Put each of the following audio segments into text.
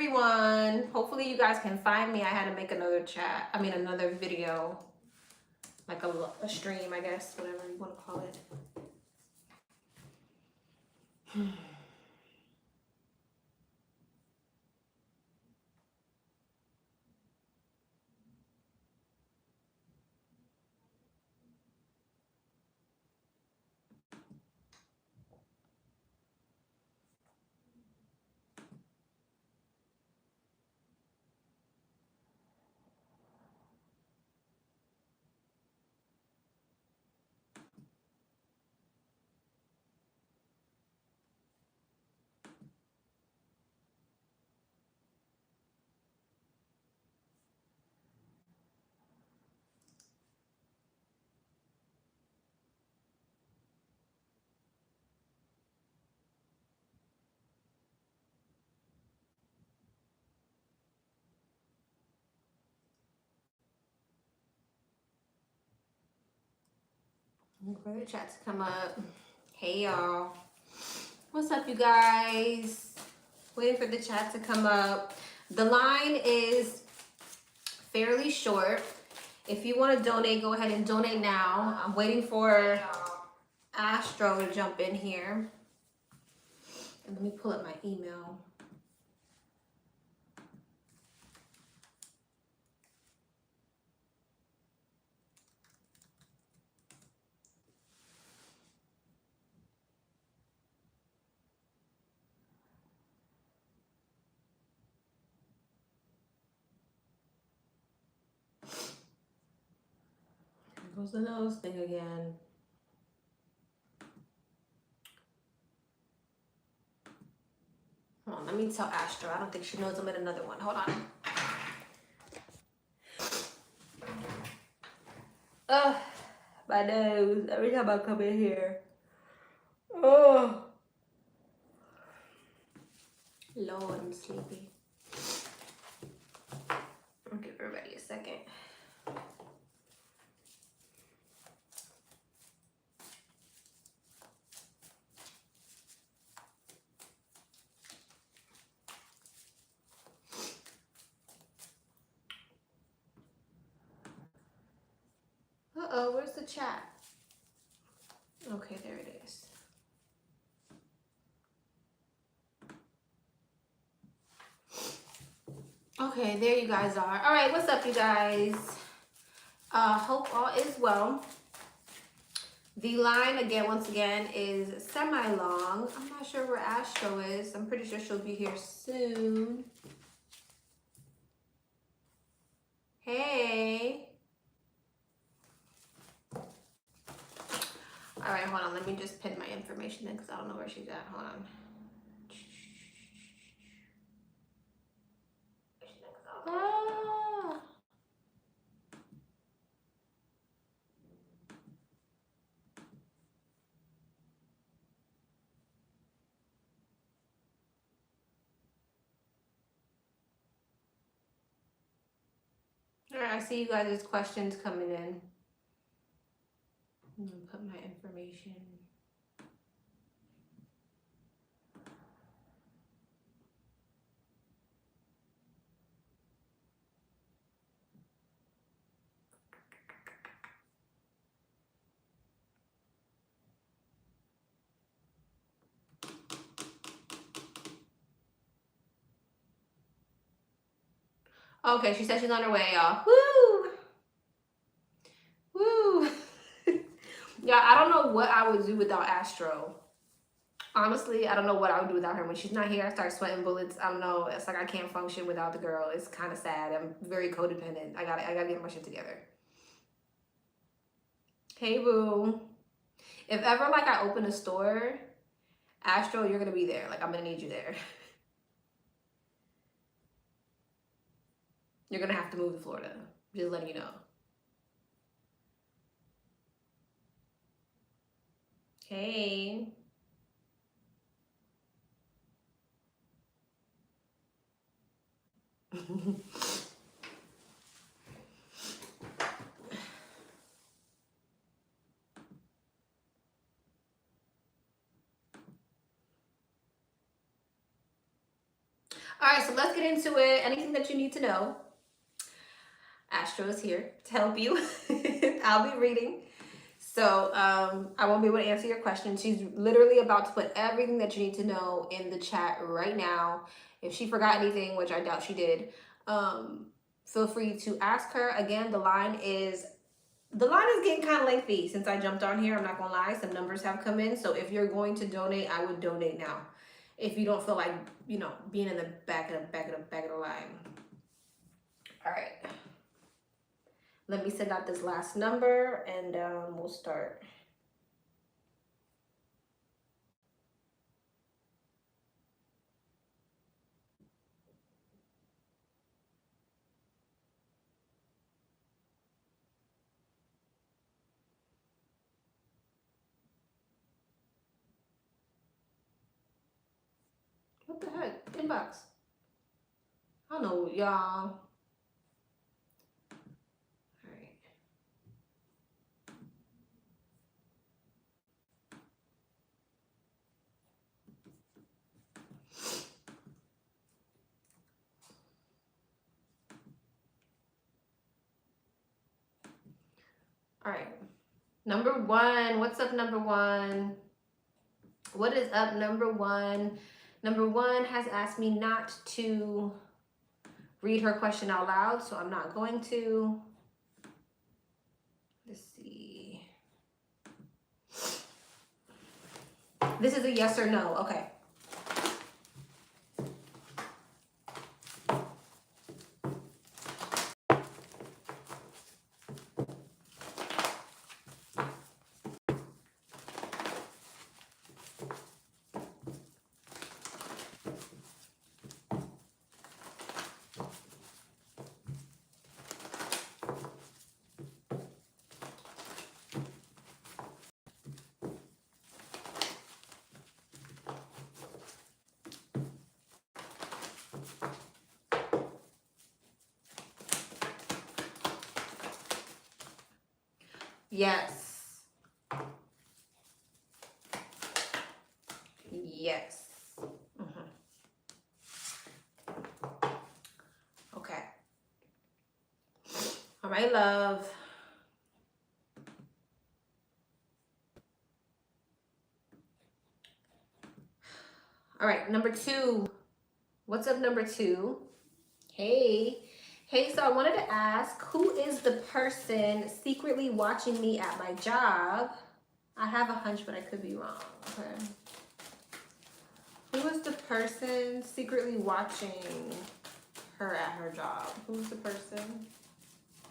everyone. Hopefully you guys can find me. I had to make another another video, like a stream, I guess, whatever you want to call it. Wait for the chat to come up. Hey y'all. What's up, you guys? Waiting for the chat to come up. The line is fairly short. If you want to donate, go ahead and donate now. I'm waiting for Astro to jump in here. And let me pull up my email. Here goes the nose thing again. Hold on, let me tell Astro. I don't think she knows I'm in another one. Hold on. Ugh, my nose. Every time I come in here. Oh. Lord, I'm sleepy. I'll give everybody a second. Uh-oh, where's the chat? Okay, there it is. Okay, there you guys are. All right, what's up, you guys? Hope all is well. The line, again, once again, is semi-long. I'm not sure where Astro is. I'm pretty sure she'll be here soon. Hey. All right, hold on. Let me just pin my information in because I don't know where she's at. Hold on. Ah. All right, I see you guys' questions coming in. I'm gonna put my information. Okay, she said she's on her way, y'all. Woo! Woo! Yeah, I don't know what I would do without Astro. Honestly, I don't know what I would do without her. When she's not here, I start sweating bullets. I don't know. It's like I can't function without the girl. It's kind of sad. I'm very codependent. I gotta get my shit together. Hey, boo. If ever like I open a store, Astro, you're gonna be there. Like I'm gonna need you there. You're gonna have to move to Florida. Just letting you know. Hey. All right, so let's get into it. Anything that you need to know, Astro is here to help you. I'll be reading. So I won't be able to answer your question. She's literally about to put everything that you need to know in the chat right now. If she forgot anything, which I doubt she did, feel free to ask her. Again, the line is getting kind of lengthy since I jumped on here. I'm not gonna lie, some numbers have come in. So if you're going to donate, I would donate now. If you don't feel like, you know, being in the back of the line. All right. Let me send out this last number and we'll start. What the heck? Inbox. I don't know, y'all. All right. Number one. What's up, number one? What is up, number one? Number one has asked me not to read her question out loud, so I'm not going to. Let's see. This is a yes or no. Okay. Yes. Yes. Okay. All right, love. All right, number two. What's up, number two? Hey. Hey, so I wanted to ask, who is the person secretly watching me at my job? I have a hunch, but I could be wrong. Okay. Who is the person secretly watching her at her job? Who's the person?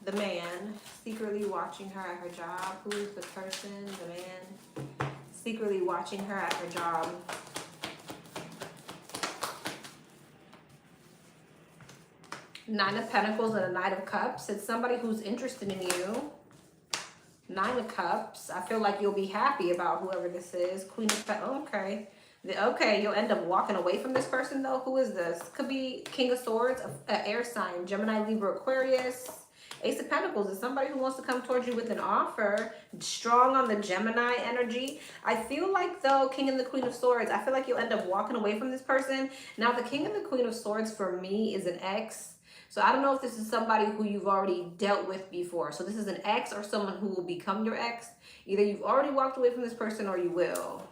The man secretly watching her at her job. Who is the person, the man, secretly watching her at her job? Nine of Pentacles and a Knight of Cups. It's somebody who's interested in you. Nine of Cups. I feel like you'll be happy about whoever this is. Queen of Pentacles. Okay. Okay, you'll end up walking away from this person, though. Who is this? Could be King of Swords, an air sign, Gemini, Libra, Aquarius. Ace of Pentacles is somebody who wants to come towards you with an offer. Strong on the Gemini energy. I feel like, though, King and the Queen of Swords, I feel like you'll end up walking away from this person. Now, the King and the Queen of Swords, for me, is an ex. So I don't know if this is somebody who you've already dealt with before. So this is an ex or someone who will become your ex. Either you've already walked away from this person or you will.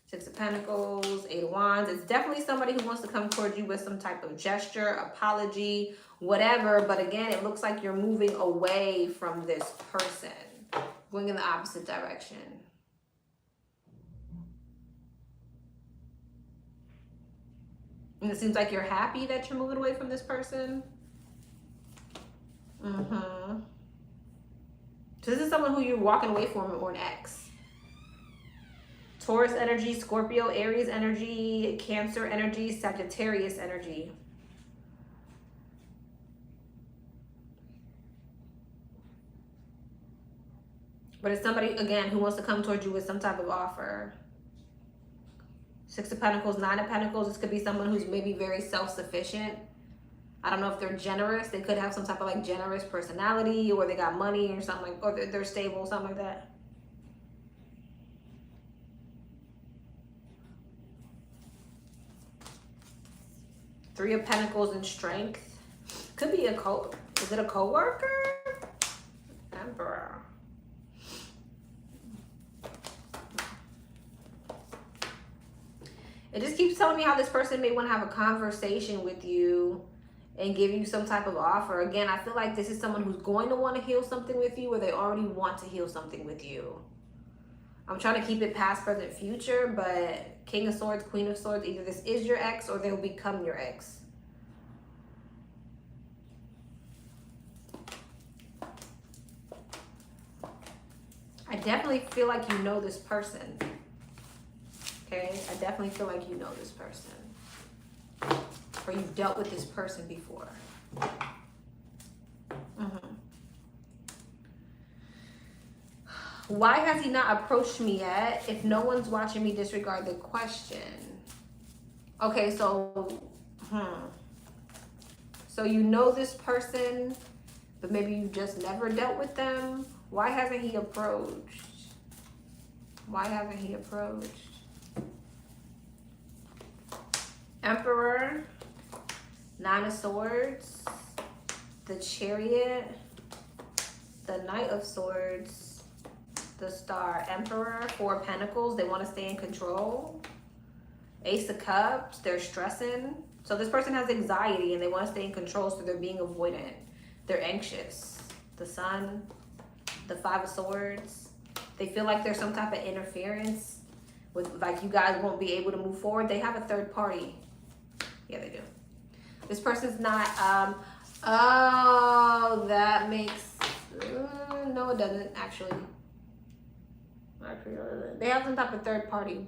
Six of Pentacles, Eight of Wands. It's definitely somebody who wants to come towards you with some type of gesture, apology, whatever. But again, it looks like you're moving away from this person, going in the opposite direction. And it seems like you're happy that you're moving away from this person. So this is someone who you're walking away from, or an ex. Taurus energy, Scorpio, Aries energy, Cancer energy, Sagittarius energy. But it's somebody, again, who wants to come towards you with some type of offer. Six of Pentacles, Nine of Pentacles. This could be someone who's maybe very self-sufficient. I don't know if they're generous. They could have some type of like generous personality, or they got money or something, like, or they're stable, something like that. Three of Pentacles and Strength. Could be is it a co-worker? Emperor. It just keeps telling me how this person may want to have a conversation with you and give you some type of offer. Again, I feel like this is someone who's going to want to heal something with you, or they already want to heal something with you. I'm trying to keep it past, present, future, but King of Swords, Queen of Swords, either this is your ex or they'll become your ex. I definitely feel like you know this person. Okay, I definitely feel like you know this person. Or you've dealt with this person before. Why has he not approached me yet? If no one's watching me, disregard the question. Okay, so, So you know this person, but maybe you just never dealt with them. Why hasn't he approached? Why hasn't he approached? Emperor, Nine of Swords, the Chariot, the Knight of Swords, the Star, Emperor, Four of Pentacles. They want to stay in control. Ace of Cups, they're stressing. So this person has anxiety and they want to stay in control, so they're being avoidant. They're anxious. The Sun, the Five of Swords. They feel like there's some type of interference with, like, you guys won't be able to move forward. They have a third party. Yeah, they do. This person's not, oh, that makes, no, it doesn't, actually. They have some type of third party.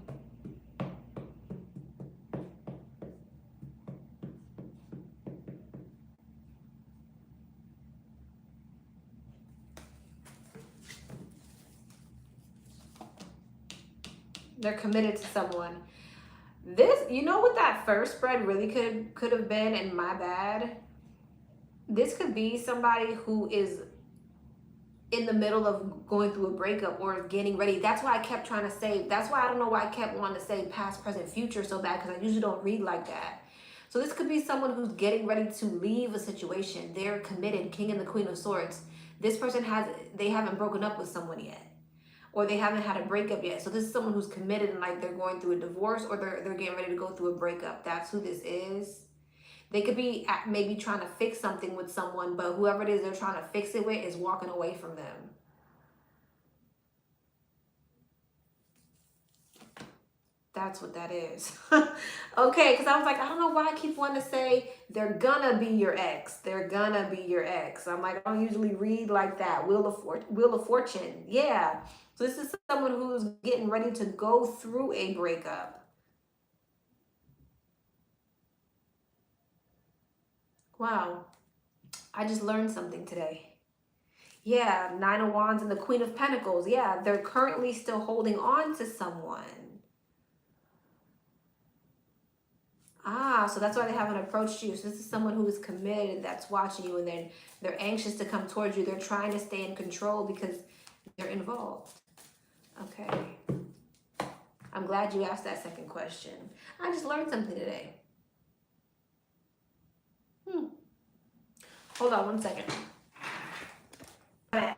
They're committed to someone. This, you know what that first spread really could have been, and my bad? This could be somebody who is in the middle of going through a breakup or getting ready. That's why I kept trying to say, that's why I don't know why I kept wanting to say past, present, future so bad, because I usually don't read like that. So this could be someone who's getting ready to leave a situation. They're committed, King and the Queen of Swords. This person they haven't broken up with someone yet, or they haven't had a breakup yet. So this is someone who's committed and like they're going through a divorce, or they're getting ready to go through a breakup. That's who this is. They could be maybe trying to fix something with someone, but whoever it is they're trying to fix it with is walking away from them. That's what that is. Okay, because I was like, I don't know why I keep wanting to say they're gonna be your ex. They're gonna be your ex. I'm like, I don't usually read like that. Wheel of Fortune. Yeah. So this is someone who's getting ready to go through a breakup. Wow. I just learned something today. Yeah, Nine of Wands and the Queen of Pentacles. Yeah, they're currently still holding on to someone. Ah, so that's why they haven't approached you. So this is someone who is committed, that's watching you, and then they're anxious to come towards you. They're trying to stay in control because they're involved. Okay. I'm glad you asked that second question. I just learned something today. Hold on 1 second. Okay.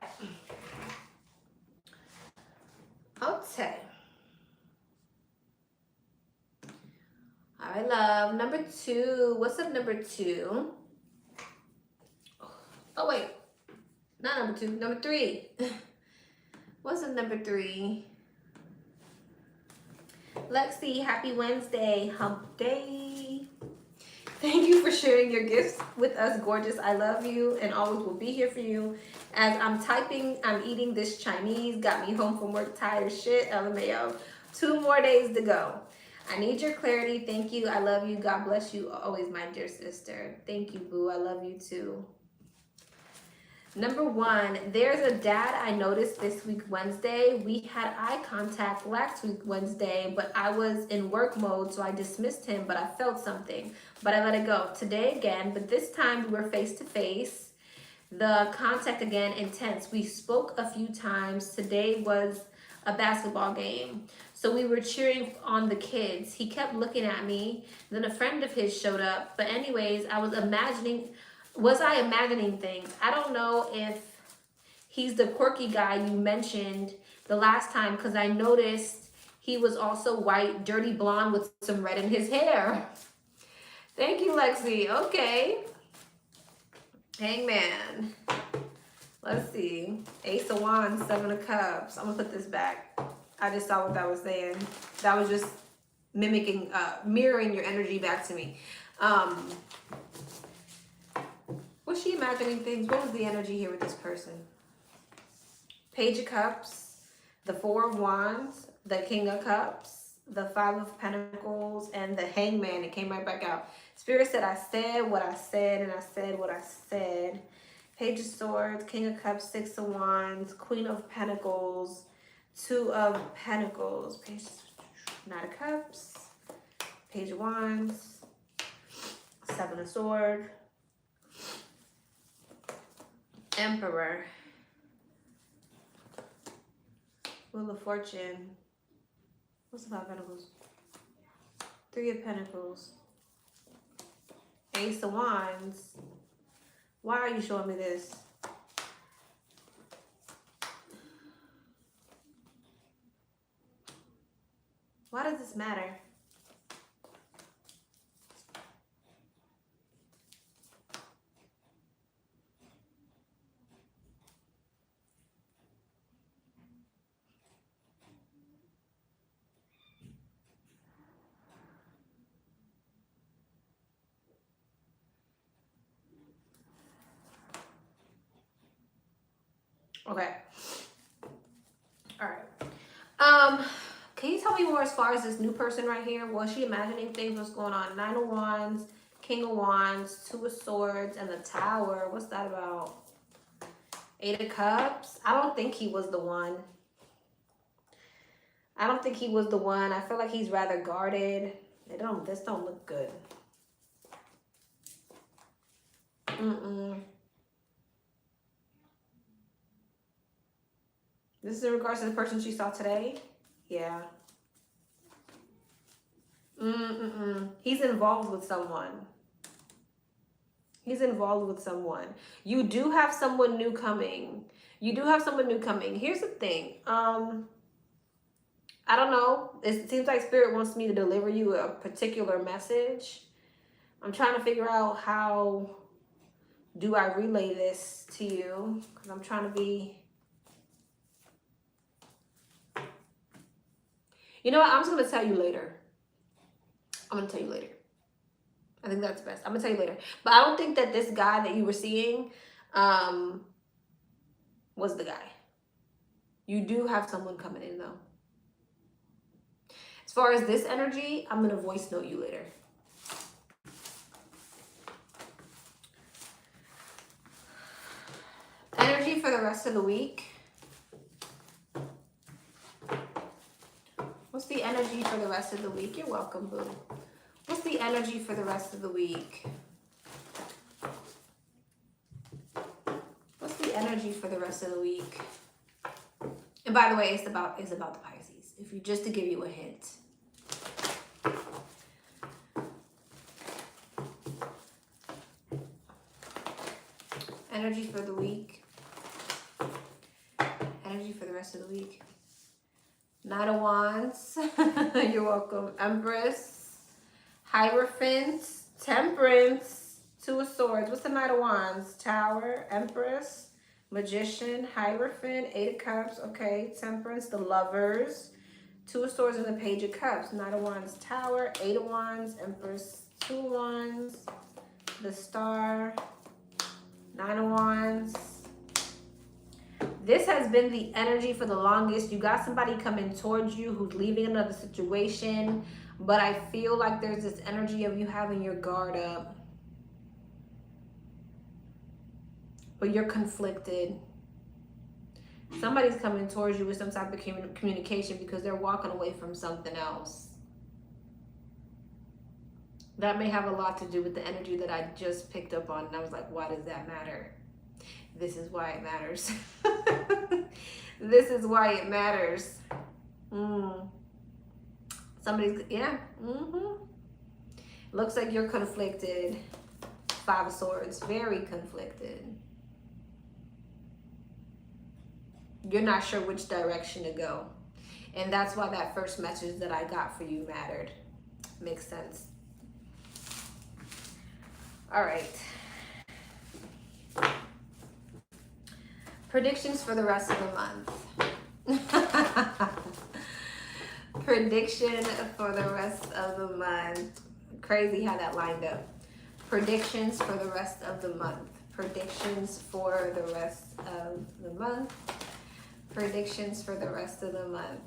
All right, love. Number 2. What's up, number 2? Oh, wait. Not number 2. Number 3. What's up, number 3? Lexi, happy Wednesday. Hump day. Thank you for sharing your gifts with us, gorgeous. I love you and always will be here for you. As I'm typing, I'm eating this Chinese. Got me home from work tired shit. LMAO. 2 more days to go. I need your clarity. Thank you. I love you. God bless you always, my dear sister. Thank you, boo. I love you too. Number 1, there's a dad I noticed this week Wednesday. We had eye contact last week Wednesday, but I was in work mode, so I dismissed him, but I felt something, but I let it go. Today again, but this time we were face to face. The contact again, intense. We spoke a few times. Today was a basketball game. So we were cheering on the kids. He kept looking at me. Then a friend of his showed up. But anyways, was I imagining things? I don't know if he's the quirky guy you mentioned the last time, because I noticed he was also white, dirty blonde with some red in his hair. Thank you, Lexi. Okay. Hangman. Let's see. Ace of Wands, Seven of Cups. I'm going to put this back. I just saw what that was saying. That was just mimicking, mirroring your energy back to me. Was she imagining things? What was the energy here with this person? Page of Cups, the Four of Wands, the King of Cups, the Five of Pentacles, and the Hangman. It came right back out. Spirit said, I said what I said, and I said what I said. Page of Swords, King of Cups, Six of Wands, Queen of Pentacles, Two of Pentacles, Page, Knight of Cups, Page of Wands, Seven of Swords, Emperor, Wheel of Fortune. What's the Five of Pentacles? Three of Pentacles, Ace of Wands. Why are you showing me this? Why does this matter? Okay. All right. Can you tell me more as far as this new person right here? Was she imagining things? What's going on? Nine of Wands, King of Wands, Two of Swords, and the Tower. What's that about? Eight of Cups. I don't think he was the one. I don't think he was the one. I feel like he's rather guarded. This don't look good. This is in regards to the person she saw today? Yeah. He's involved with someone. He's involved with someone. You do have someone new coming. You do have someone new coming. Here's the thing. I don't know. It seems like Spirit wants me to deliver you a particular message. I'm trying to figure out how do I relay this to you, because I'm trying to be... You know what? I'm just going to tell you later. I'm going to tell you later. I think that's best. I'm going to tell you later. But I don't think that this guy that you were seeing was the guy. You do have someone coming in, though. As far as this energy, I'm going to voice note you later. Energy for the rest of the week. What's the energy for the rest of the week? You're welcome, boo. What's the energy for the rest of the week? What's the energy for the rest of the week? And by the way, it's about the Pisces. If you just to give you a hint. Energy for the week. Energy for the rest of the week. Knight of Wands. You're welcome. Empress. Hierophant. Temperance. Two of Swords. What's the Knight of Wands? Tower. Empress. Magician. Hierophant. Eight of Cups. Okay. Temperance. The Lovers. Two of Swords and the Page of Cups. Knight of Wands. Tower. Eight of Wands. Empress. Two of Wands. The Star. Nine of Wands. This has been the energy for the longest. You got somebody coming towards you who's leaving another situation, but I feel like there's this energy of you having your guard up. But you're conflicted. Somebody's coming towards you with some type of communication because they're walking away from something else. That may have a lot to do with the energy that I just picked up on. And I was like, why does that matter? This is why it matters. This is why it matters. Somebody's, yeah. Looks like you're conflicted. Five of Swords, very conflicted. You're not sure which direction to go. And that's why that first message that I got for you mattered. Makes sense. All right. Predictions for the rest of the month. Prediction for the rest of the month. Crazy how that lined up. Predictions for the rest of the month. Predictions for the rest of the month. Predictions for the rest of the month.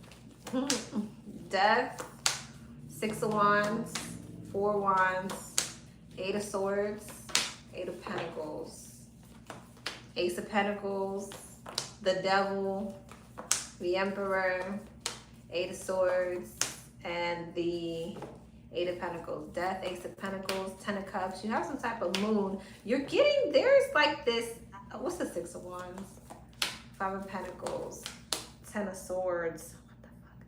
Death, Six of Wands, Four Wands, Eight of Swords, Eight of Pentacles, Ace of Pentacles, the Devil, the Emperor, Eight of Swords, and the Eight of Pentacles. Death, Ace of Pentacles, Ten of Cups. You have some type of moon. You're getting, there's like this, what's the Six of Wands? Five of Pentacles, Ten of Swords. What the fuck?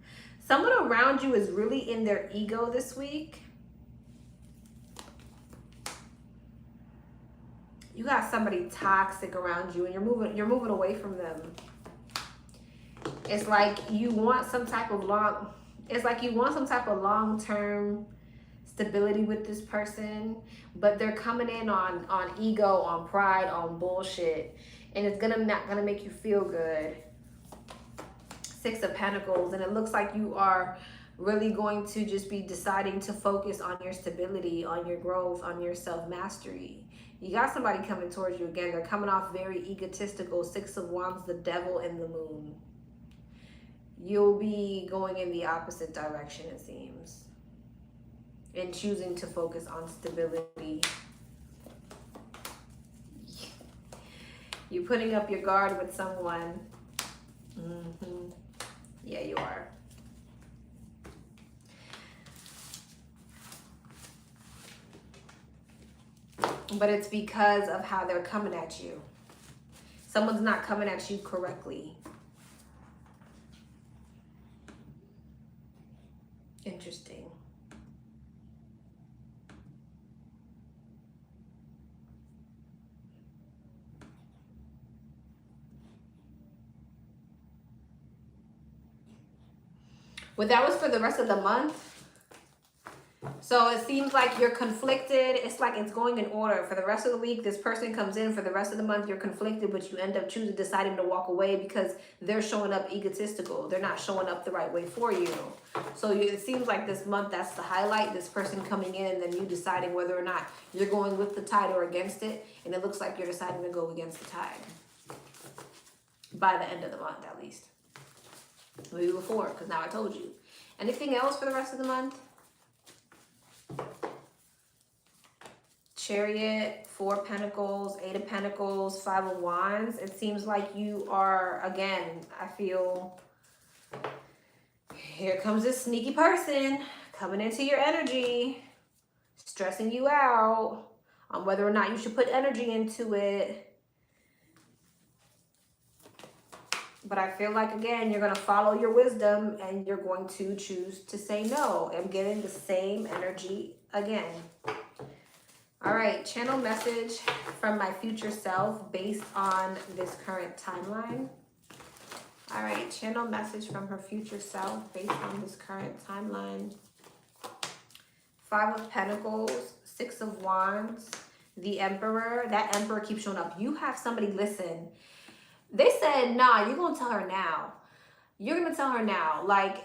Someone around you is really in their ego this week. You got somebody toxic around you and you're moving away from them. It's like you want some type of long-term stability with this person, but they're coming in on ego, on pride, on bullshit, and it's not gonna make you feel good. Six of Pentacles, and it looks like you are really going to just be deciding to focus on your stability, on your growth, on your self-mastery. You got somebody coming towards you again. They're coming off very egotistical. Six of Wands, the Devil, and the Moon. You'll be going in the opposite direction, it seems, and choosing to focus on stability. You're putting up your guard with someone. Yeah, you are. But it's because of how they're coming at you. Someone's not coming at you correctly. Interesting. Well, that was for the rest of the month. So it seems like you're conflicted. It's like it's going in order. For the rest of the week, this person comes in. For the rest of the month, you're conflicted, but you end up deciding to walk away because they're showing up egotistical. They're not showing up the right way for you. So it seems like this month, that's the highlight. This person coming in and then you deciding whether or not you're going with the tide or against it. And it looks like you're deciding to go against the tide. By the end of the month, at least. Maybe before, because now I told you. Anything else for the rest of the month? Chariot, Four of Pentacles, Eight of Pentacles, Five of Wands. It seems like you are, again, I feel, here comes this sneaky person coming into your energy, stressing you out on whether or not you should put energy into it. But I feel like, again, you're going to follow your wisdom and you're going to choose to say no. I'm getting the same energy again. All right, channel message from my future self based on this current timeline. All right, channel message from her future self based on this current timeline. Five of Pentacles, Six of Wands, the Emperor. That Emperor keeps showing up. You have somebody, listen. They said, nah, you're going to tell her now. You're going to tell her now. Like,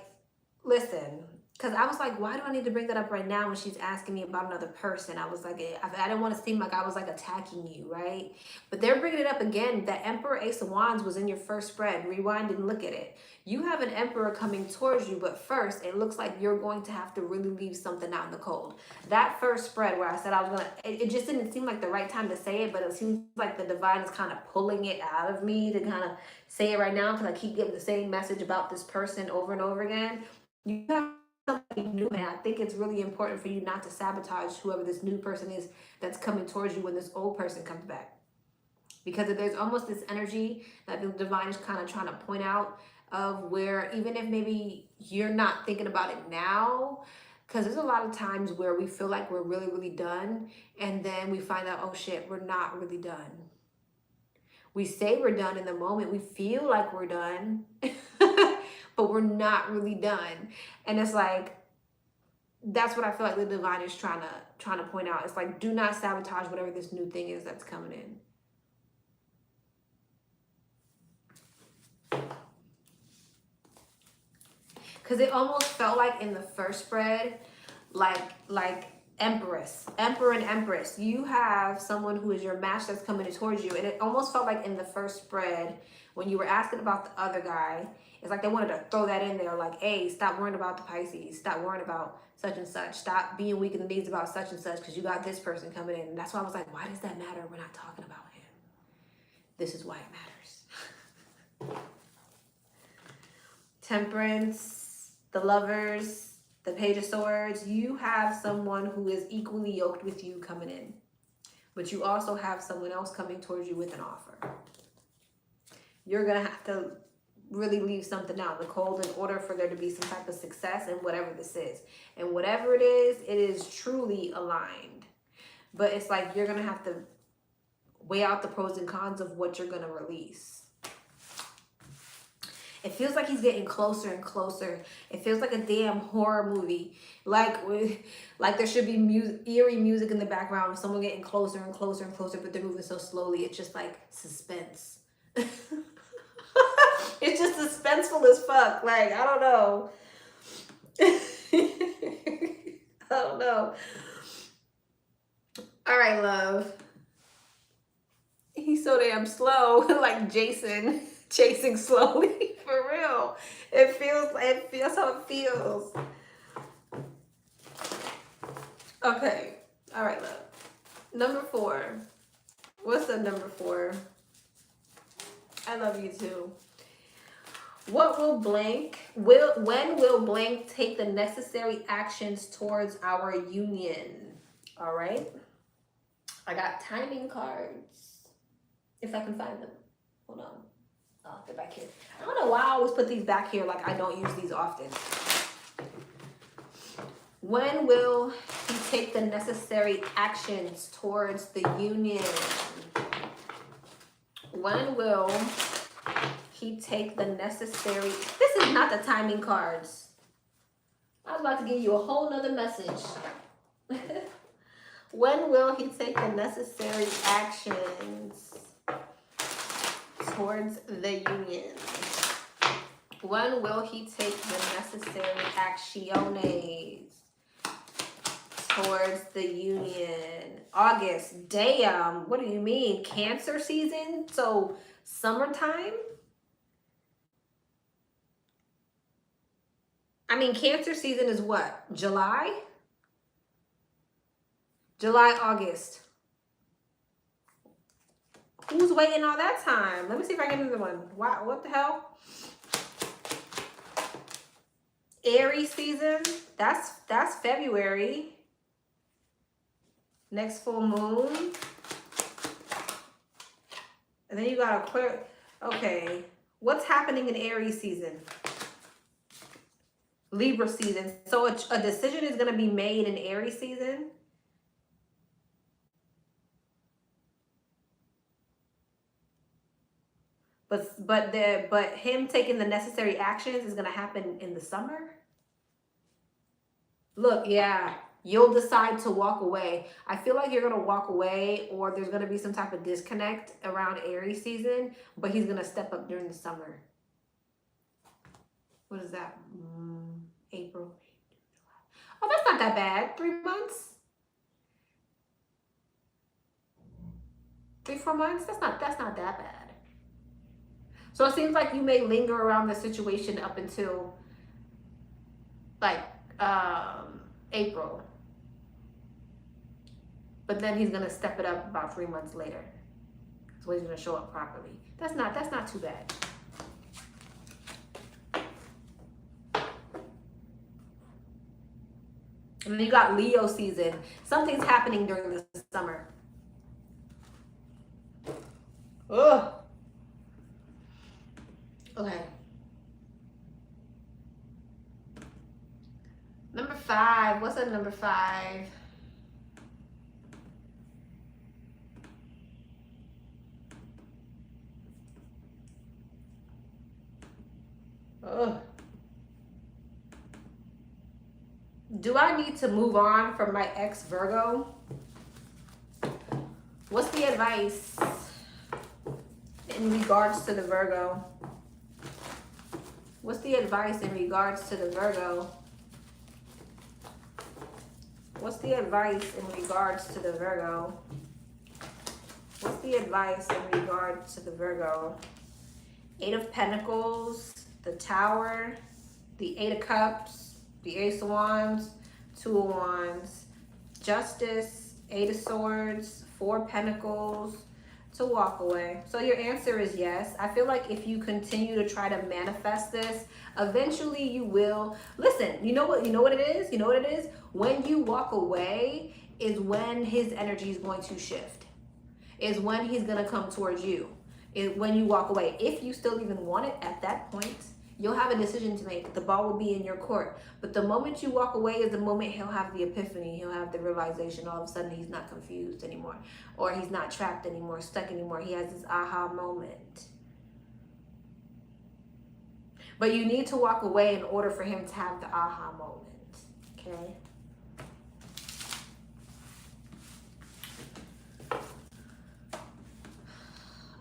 listen. Because I was like, why do I need to bring that up right now when she's asking me about another person? I was like, I didn't want to seem like I was like attacking you, right? But they're bringing it up again. That Emperor Ace of Wands was in your first spread. Rewind and look at it. You have an Emperor coming towards you, but first, it looks like you're going to have to really leave something out in the cold. That first spread where I said I was going to, it just didn't seem like the right time to say it, but it seems like the divine is kind of pulling it out of me to kind of say it right now because I keep getting the same message about this person over and over again. You have somebody new, and I think it's really important for you not to sabotage whoever this new person is that's coming towards you when this old person comes back. Because there's almost this energy that the divine is kind of trying to point out of where even if maybe you're not thinking about it now, because there's a lot of times where we feel like we're really, really done, and then we find out, oh shit, we're not really done. We say we're done in the moment. We feel like we're done, but we're not really done. And it's like, that's what I feel like the divine is trying to point out. It's like, do not sabotage whatever this new thing is that's coming in. Because it almost felt like in the first spread, like emperor and empress, you have someone who is your match that's coming towards you, and it almost felt like in the first spread when you were asking about the other guy, it's like they wanted to throw that in there, like, hey, stop worrying about the Pisces, stop worrying about such and such, stop being weak in the knees about such and such, because you got this person coming in. And that's why I was like, why does that matter? We're not talking about him. This is why it matters. Temperance, the Lovers, the Page of Swords, you have someone who is equally yoked with you coming in, but you also have someone else coming towards you with an offer. You're going to have to really leave something out in the cold in order for there to be some type of success in whatever this is. And whatever it is truly aligned. But it's like you're going to have to weigh out the pros and cons of what you're going to release. It feels like he's getting closer and closer. It feels like a damn horror movie. Like there should be eerie music in the background of someone getting closer and closer and closer, but they're moving so slowly. It's just like suspense. It's just suspenseful as fuck. Like, I don't know. I don't know. All right, love. He's so damn slow. Like Jason chasing slowly. For real. That's how it feels. Okay. All right, love. Number 4. What's the number 4? I love you too. When will blank take the necessary actions towards our union? All right. I got timing cards. If I can find them. Hold on. Oh, they're back here. I don't know why I always put these back here like I don't use these often. When will he take the necessary actions towards the union? When will he take the necessary... This is not the timing cards. I was about to give you a whole nother message. When will he take the necessary actions towards the union? When will he take the necessary acciones towards the union? August. Damn. What do you mean? Cancer season? So summertime? I mean, Cancer season is what? July? July, August. Who's waiting all that time? Let me see if I get another one. Wow, what the hell? Aries season. That's February. Next full moon. And then you got Aquarius. Okay. What's happening in Aries season? Libra season. So a decision is going to be made in Aries season. But him taking the necessary actions is going to happen in the summer. Look, yeah, you'll decide to walk away. I feel like you're going to walk away, or there's going to be some type of disconnect around Aries season, but he's going to step up during the summer. What is that? April. Oh, that's not that bad. 3 months? 3-4 months? That's not that bad. So it seems like you may linger around the situation up until like April. But then he's gonna step it up about 3 months later. So he's gonna show up properly. That's not too bad. And then you got Leo season. Something's happening during the summer. Ugh. Okay. 5. What's at number 5? Ugh. Do I need to move on from my ex Virgo? What's the advice in regards to the Virgo? What's the advice in regards to the Virgo? What's the advice in regards to the Virgo? What's the advice in regards to the Virgo? 8 of Pentacles, the Tower, the 8 of Cups, the Ace of Wands, 2 of Wands, Justice, 8 of Swords, 4 Pentacles, to walk away. So your answer is yes. I feel like if you continue to try to manifest this, eventually you will. Listen, you know what it is? You know what it is? When you walk away is when his energy is going to shift. Is when he's going to come towards you. Is when you walk away. If you still even want it at that point, you'll have a decision to make. The ball will be in your court. But the moment you walk away is the moment he'll have the epiphany. He'll have the realization. All of a sudden, he's not confused anymore. Or he's not trapped anymore, stuck anymore. He has this aha moment. But you need to walk away in order for him to have the aha moment. Okay?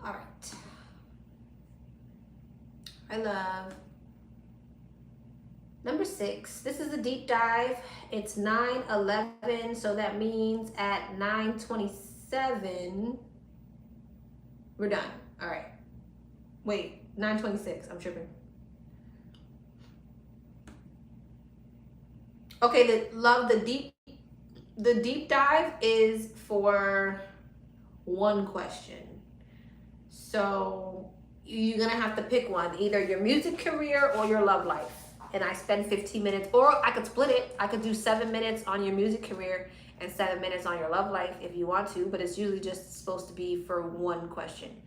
All right. I love number 6. This is a deep dive. It's 9:11, so that means at 9:27 we're done. All right. Wait, 9:26. I'm tripping. Okay, the deep dive is for one question. So you're gonna have to pick one, either your music career or your love life. And I spend 15 minutes, or I could split it. I could do 7 minutes on your music career and 7 minutes on your love life if you want to, but it's usually just supposed to be for one question.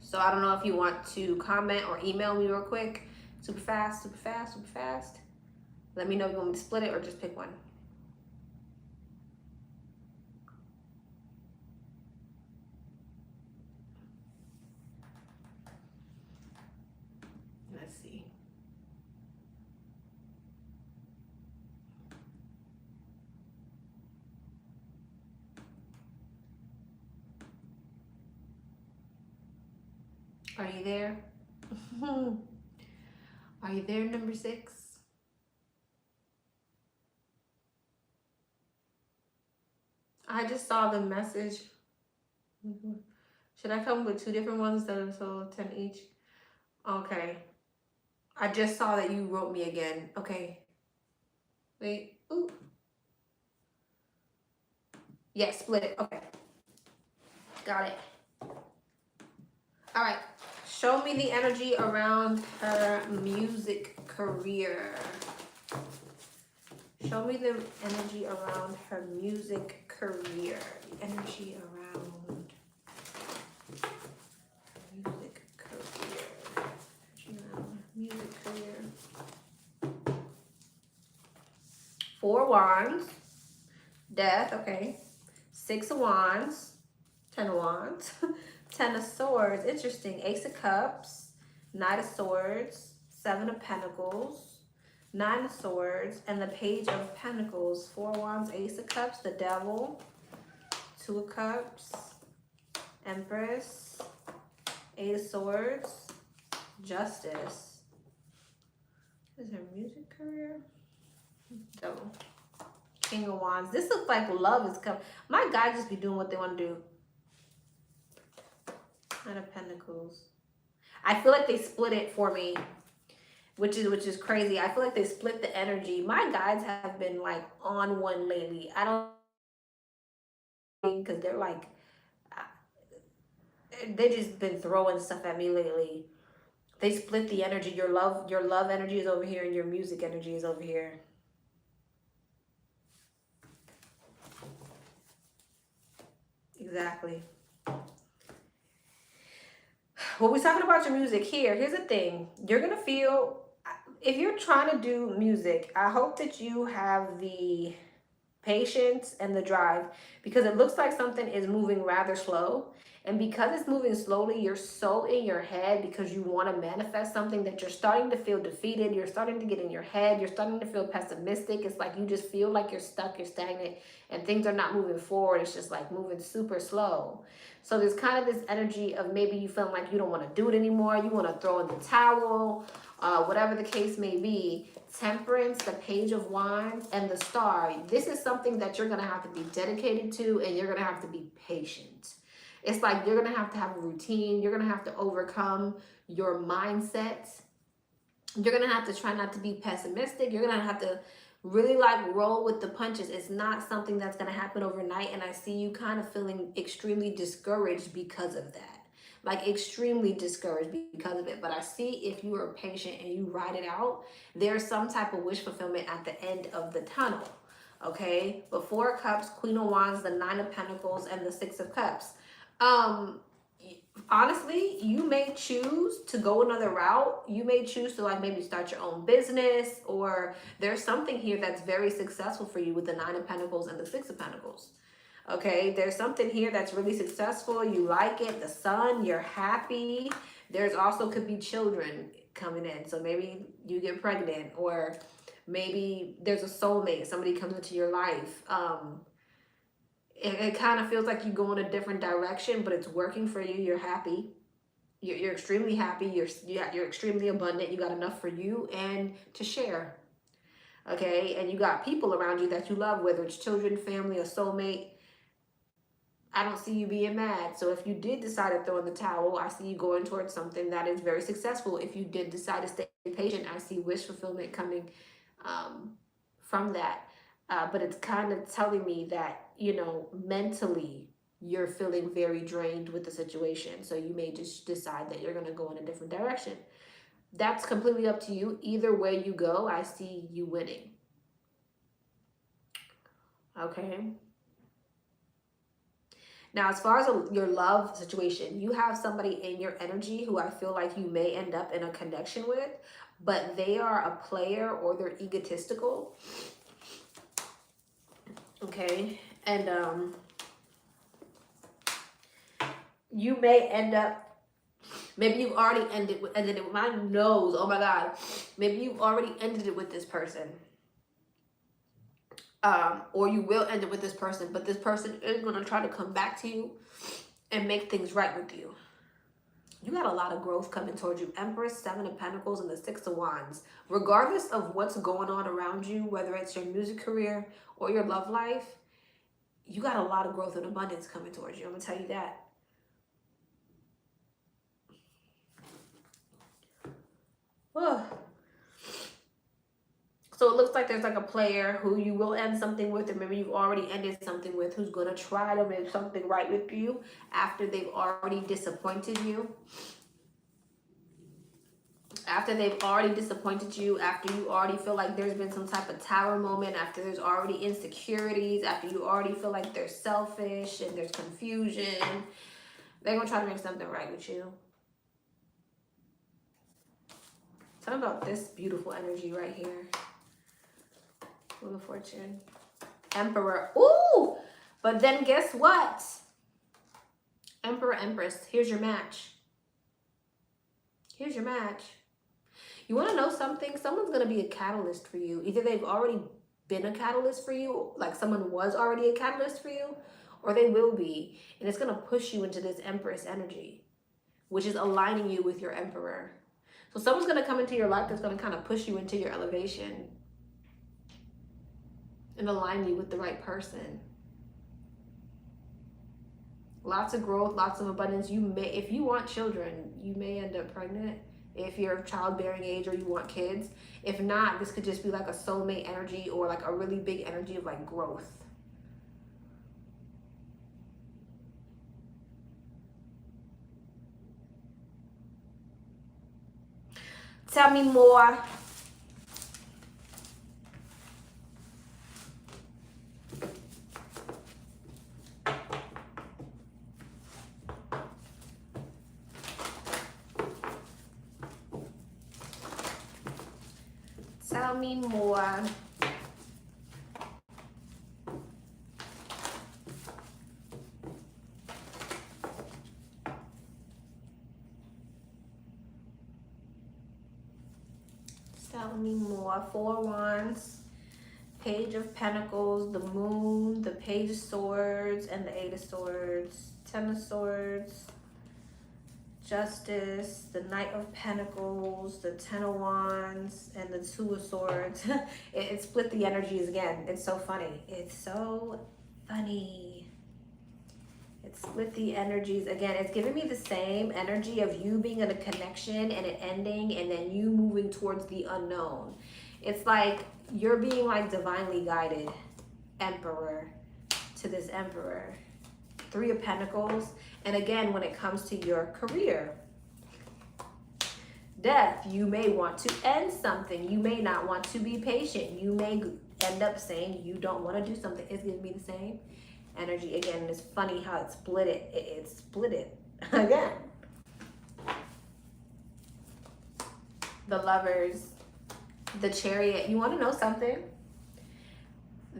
So I don't know if you want to comment or email me real quick. Super fast, super fast, super fast. Let me know if you want me to split it or just pick one. Let's see. Are you there? Are you there, number 6? I just saw the message. Should I come with 2 different ones instead of so 10 each? Okay. I just saw that you wrote me again. Okay. Wait. Ooh. Yes, split it. Okay. Got it. All right. Show me the energy around her music career. Show me the energy around her music career. The energy around music career. Energy around music career. 4 wands. Death, okay. 6 of wands. 10 of wands. 10 of swords. Interesting. Ace of cups. Knight of swords. 7 of pentacles. 9 of swords. And the page of pentacles. 4 wands. Ace of cups. The devil. 2 of cups. Empress. 8 of swords. Justice. Is her music career? Devil. King of wands. This looks like love is coming. My guys just be doing what they want to do. 9 of pentacles. I feel like they split it for me, which is crazy. I feel like they split the energy. My guides have been like on one lately. I don't, because they're like, they just been throwing stuff at me lately. They split the energy. Your love energy is over here, and your music energy is over here. Exactly. when we're talking about your music here, here's the thing. You're going to feel, if you're trying to do music, I hope that you have the patience and the drive, because it looks like something is moving rather slow. And because it's moving slowly, you're so in your head because you want to manifest something that you're starting to feel defeated. You're starting to get in your head. You're starting to feel pessimistic. It's like you just feel like you're stuck, you're stagnant, and things are not moving forward. It's just like moving super slow. So there's kind of this energy of maybe you feeling like you don't want to do it anymore. You want to throw in the towel, whatever the case may be. Temperance, the Page of Wands, and the Star. This is something that you're going to have to be dedicated to, and you're going to have to be patient. It's like you're going to have a routine. You're going to have to overcome your mindset. You're going to have to try not to be pessimistic. You're going to have to really like roll with the punches. It's not something that's going to happen overnight, and I see you kind of feeling extremely discouraged because of that. Like extremely discouraged because of it. But I see if you are patient and you ride it out, there's some type of wish fulfillment at the end of the tunnel. Okay? But 4 of Cups, Queen of Wands, the 9 of Pentacles, and the 6 of Cups. Honestly, you may choose to go another route. You may choose to like maybe start your own business, or there's something here that's very successful for you with the 9 of Pentacles and the 6 of Pentacles. Okay, there's something here that's really successful. You like it, the sun, you're happy. There's also could be children coming in. So maybe you get pregnant, or maybe there's a soulmate. Somebody comes into your life. It kind of feels like you go in a different direction, but it's working for you. You're happy. You're extremely happy. You're extremely abundant. You got enough for you and to share. Okay, and you got people around you that you love, whether it's children, family, a soulmate. I don't see you being mad. So if you did decide to throw in the towel, I see you going towards something that is very successful. If you did decide to stay patient, I see wish fulfillment coming from that. But it's kind of telling me that, you know, mentally you're feeling very drained with the situation. So you may just decide that you're going to go in a different direction. That's completely up to you. Either way you go, I see you winning. Okay. Now, as far as your love situation, you have somebody in your energy who I feel like you may end up in a connection with, but they are a player or they're egotistical. Okay. And you may end up, maybe you've already ended it with my nose. Oh my God. Maybe you've already ended it with this person. Or you will end it with this person, but this person is going to try to come back to you and make things right with you. You got a lot of growth coming towards you. Empress, 7 of Pentacles, and the 6 of Wands. Regardless of what's going on around you, whether it's your music career or your love life, you got a lot of growth and abundance coming towards you. I'm going to tell you that. Whoa. So it looks like there's like a player who you will end something with, or maybe you've already ended something with, who's going to try to make something right with you after they've already disappointed you. After they've already disappointed you, after you already feel like there's been some type of tower moment, after there's already insecurities, after you already feel like they're selfish and there's confusion, they're going to try to make something right with you. Tell me about this beautiful energy right here. Wheel of Fortune. Emperor. Ooh! But then guess what? Emperor, Empress. Here's your match. Here's your match. You want to know something? Someone's going to be a catalyst for you. Either they've already been a catalyst for you, like someone was already a catalyst for you, or they will be. And it's going to push you into this Empress energy, which is aligning you with your Emperor. So someone's going to come into your life that's going to kind of push you into your elevation and align you with the right person. Lots of growth, lots of abundance. You may, if you want children, you may end up pregnant if you're of childbearing age or you want kids. If not, this could just be like a soulmate energy or like a really big energy of like growth. Tell me more. Tell me more. Tell me more. 4 Wands, Page of Pentacles, the Moon, the Page of Swords, and the 8 of Swords. 10 of Swords, Justice, the Knight of Pentacles, the 10 of Wands, and the 2 of Swords. It split the energies again. It's so funny. It's so funny. It split the energies again. It's giving me the same energy of you being in a connection and it ending and then you moving towards the unknown. It's like you're being like divinely guided, Emperor, to this Emperor. 3 of Pentacles. And again, when it comes to your career, Death, you may want to end something. You may not want to be patient. You may end up saying you don't want to do something. It's giving me the same energy again. It's funny how it split it. It split it again. The Lovers, the Chariot. You want to know something?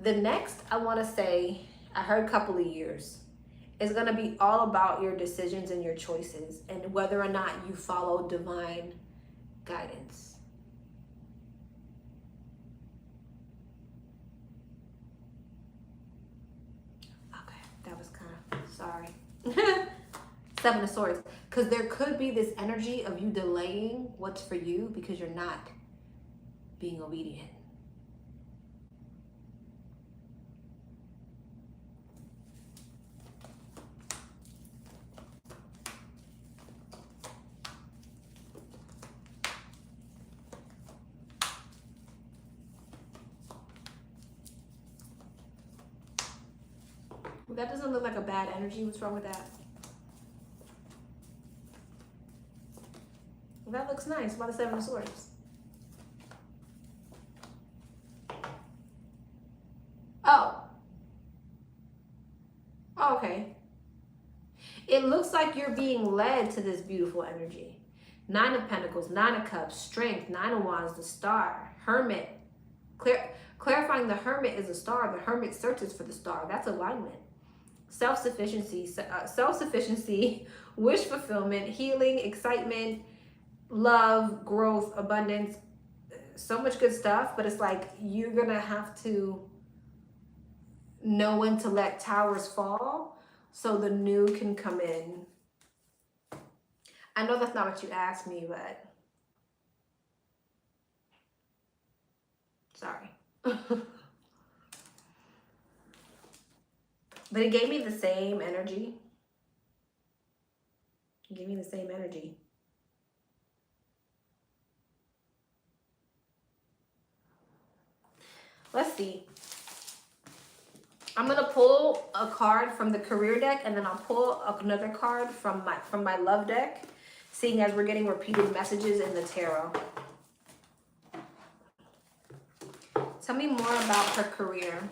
The next, I want to say, I heard a couple of years, is going to be all about your decisions and your choices and whether or not you follow divine guidance. Okay, that was kind of, sorry. 7 of Swords. Because there could be this energy of you delaying what's for you because you're not being obedient. That doesn't look like a bad energy. What's wrong with that? That looks nice. Why the 7 of Swords? Oh. Okay. It looks like you're being led to this beautiful energy. 9 of Pentacles, 9 of Cups, Strength, 9 of Wands, the Star, Hermit. Clarifying the Hermit is a star. The Hermit searches for the star. That's alignment. Self-sufficiency, wish fulfillment, healing, excitement, love, growth, abundance, so much good stuff. But it's like you're gonna have to know when to let towers fall so the new can come in. I know that's not what you asked me, but sorry. But it gave me the same energy. It gave me the same energy. Let's see. I'm going to pull a card from the career deck and then I'll pull another card from my love deck, seeing as we're getting repeated messages in the tarot. Tell me more about her career.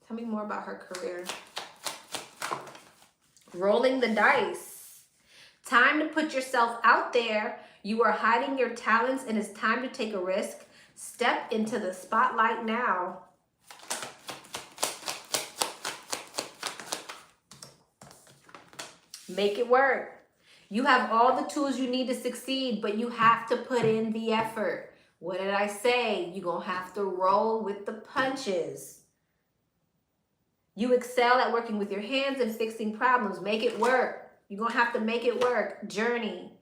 Tell me more about her career. Rolling the dice. Time to put yourself out there. You are hiding your talents and it's time to take a risk. Step into the spotlight now. Make it work. You have all the tools you need to succeed, but you have to put in the effort. What did I say? You're going to have to roll with the punches. You excel at working with your hands and fixing problems. Make it work. You're going to have to make it work. Journey.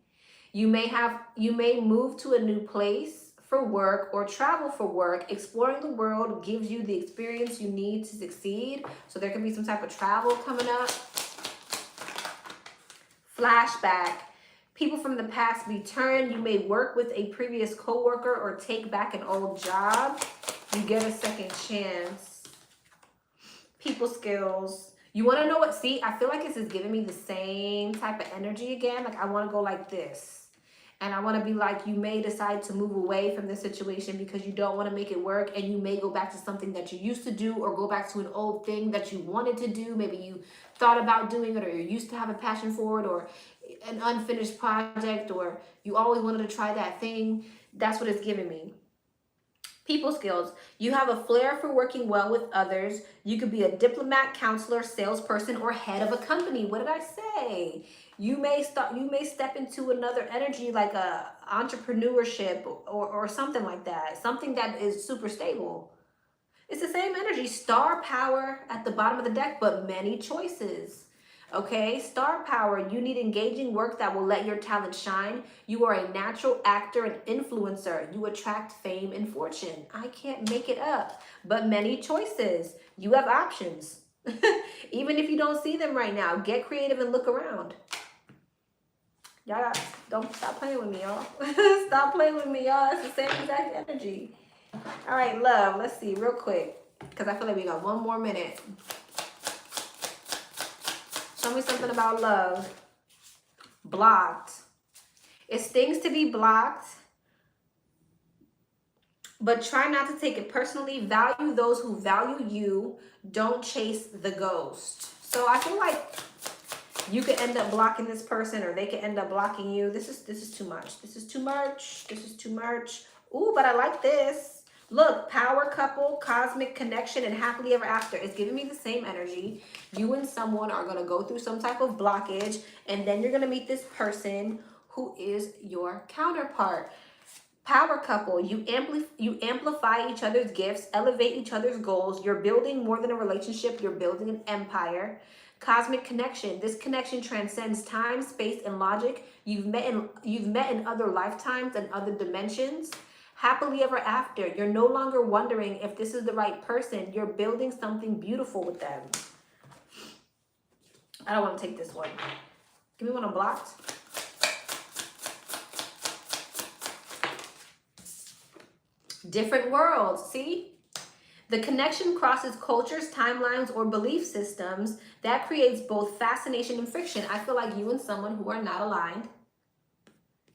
You may move to a new place for work or travel for work. Exploring the world gives you the experience you need to succeed. So there could be some type of travel coming up. Flashback. People from the past return. You may work with a previous coworker or take back an old job. You get a second chance. People skills. You want to know what? See, I feel like this is giving me the same type of energy again. Like I want to go like this. And I want to be like, you may decide to move away from this situation because you don't want to make it work. And you may go back to something that you used to do or go back to an old thing that you wanted to do. Maybe you thought about doing it or you used to have a passion for it or an unfinished project, or you always wanted to try that thing. That's what it's giving me. People skills. You have a flair for working well with others. You could be a diplomat, counselor, salesperson, or head of a company. What did I say? You may step into another energy, like a entrepreneurship, or something like that. Something that is super stable. It's the same energy. Star power at the bottom of the deck, but many choices. Okay, star power. You need engaging work that will let your talent shine. You are a natural actor and influencer. You attract fame and fortune. I can't make it up, but many choices. You have options. Even if you don't see them right now, get creative and look around. Y'all don't stop playing with me, y'all. Stop playing with me, y'all. It's the same exact energy. All right, love. Let's see real quick, because I feel like we got one more minute. Show me something about love. Blocked. It stings to be blocked, but try not to take it personally. Value those who value you. Don't chase the ghost. So I feel like you could end up blocking this person, or they could end up blocking you. This is too much. This is too much. This is too much. Ooh, but I like this. Look, power couple, cosmic connection, and happily ever after. It's giving me the same energy. You and someone are going to go through some type of blockage, and then you're going to meet this person who is your counterpart. Power couple, you amplify each other's gifts, elevate each other's goals. You're building more than a relationship. You're building an empire. Cosmic connection. This connection transcends time, space, and logic. You've met in other lifetimes and other dimensions. Happily ever after. You're no longer wondering if this is the right person. You're building something beautiful with them. I don't want to take this one. Give me one unblocked. Different worlds. See? The connection crosses cultures, timelines, or belief systems. That creates both fascination and friction. I feel like you and someone who are not aligned.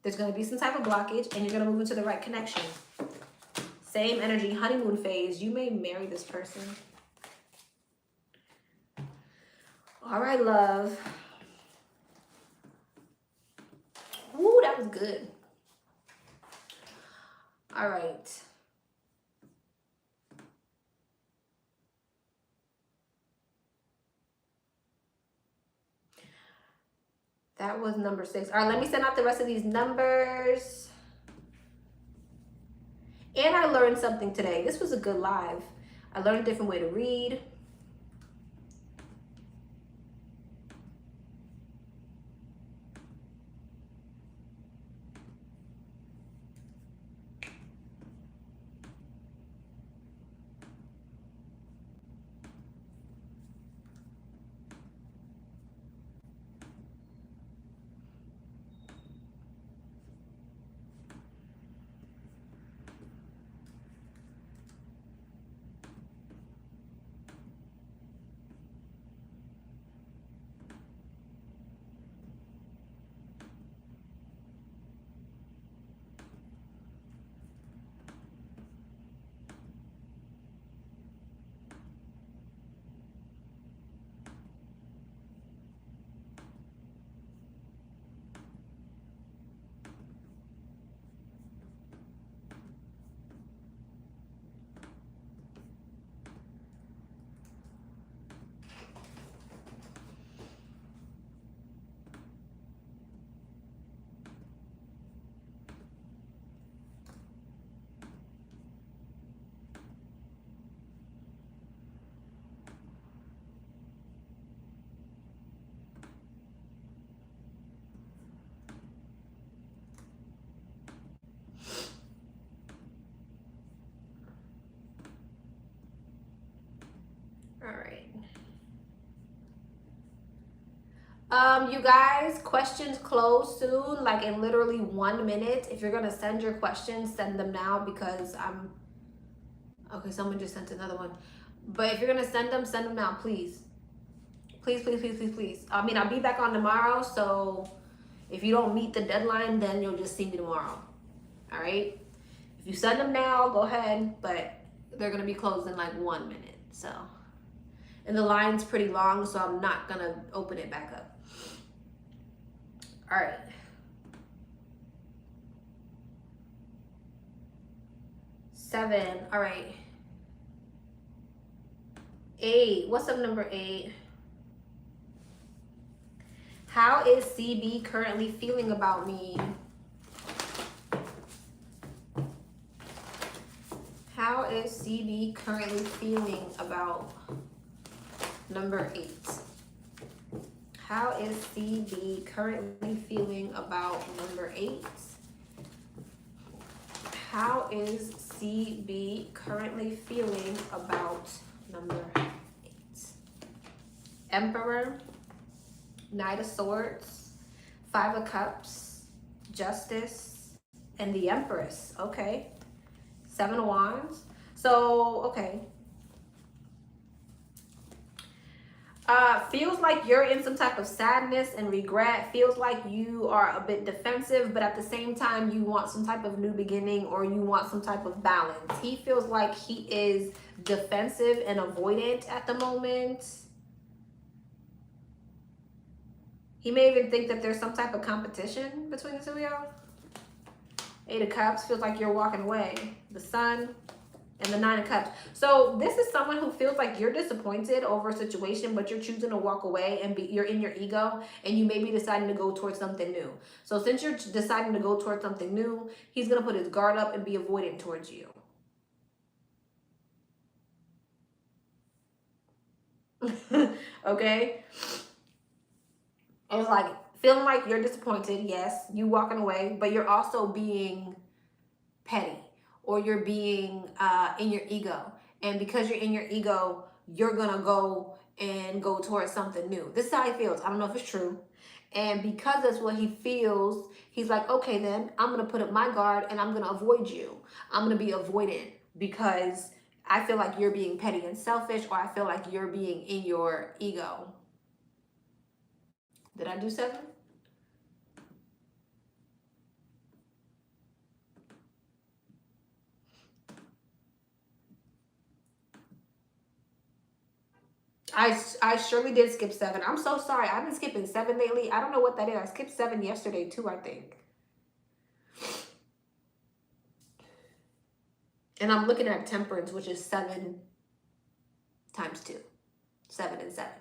There's going to be some type of blockage, and you're going to move into the right connection. Same energy, honeymoon phase. You may marry this person. All right, love. Ooh, that was good. All right. That was number 6. All right, let me send out the rest of these numbers. And I learned something today. This was a good live. I learned a different way to read. All right. You guys, questions close soon, like in literally 1 minute. If you're gonna send your questions, send them now, because okay, someone just sent another one. But if you're gonna send them now, please. Please, please, please, please, please. I mean, I'll be back on tomorrow, so if you don't meet the deadline, then you'll just see me tomorrow. All right? If you send them now, go ahead, but they're gonna be closed in like 1 minute, so. And the line's pretty long, so I'm not gonna open it back up. All right. Seven. All right. 8. What's up, number 8? How is CB currently feeling about me? How is CB currently feeling about number 8? How is CB currently feeling about number 8? How is CB currently feeling about number 8? Emperor, Knight of Swords, 5 of Cups, Justice, and the Empress. Okay. 7 of Wands. So, okay. Feels like you're in some type of sadness and regret. Feels like you are a bit defensive, but at the same time, you want some type of new beginning or you want some type of balance. He feels like he is defensive and avoidant at the moment. He may even think that there's some type of competition between the two of y'all. 8 of Cups feels like you're walking away. The Sun and the 9 of Cups. So this is someone who feels like you're disappointed over a situation, but you're choosing to walk away and you're in your ego, and you may be deciding to go towards something new. So since you're deciding to go towards something new, he's going to put his guard up and be avoidant towards you. Okay? It's like feeling like you're disappointed. Yes, you walking away, but you're also being petty, or you're being in your ego. And because you're in your ego, you're going to go towards something new. This is how he feels. I don't know if it's true. And because that's what he feels, he's like, okay, then I'm going to put up my guard and I'm going to avoid you. I'm going to be avoidant because I feel like you're being petty and selfish, or I feel like you're being in your ego. Did I do 7? I surely did skip 7. I'm so sorry. I've been skipping 7 lately. I don't know what that is. I skipped 7 yesterday too, I think. And I'm looking at Temperance, which is 7 times 2. 7 and 7.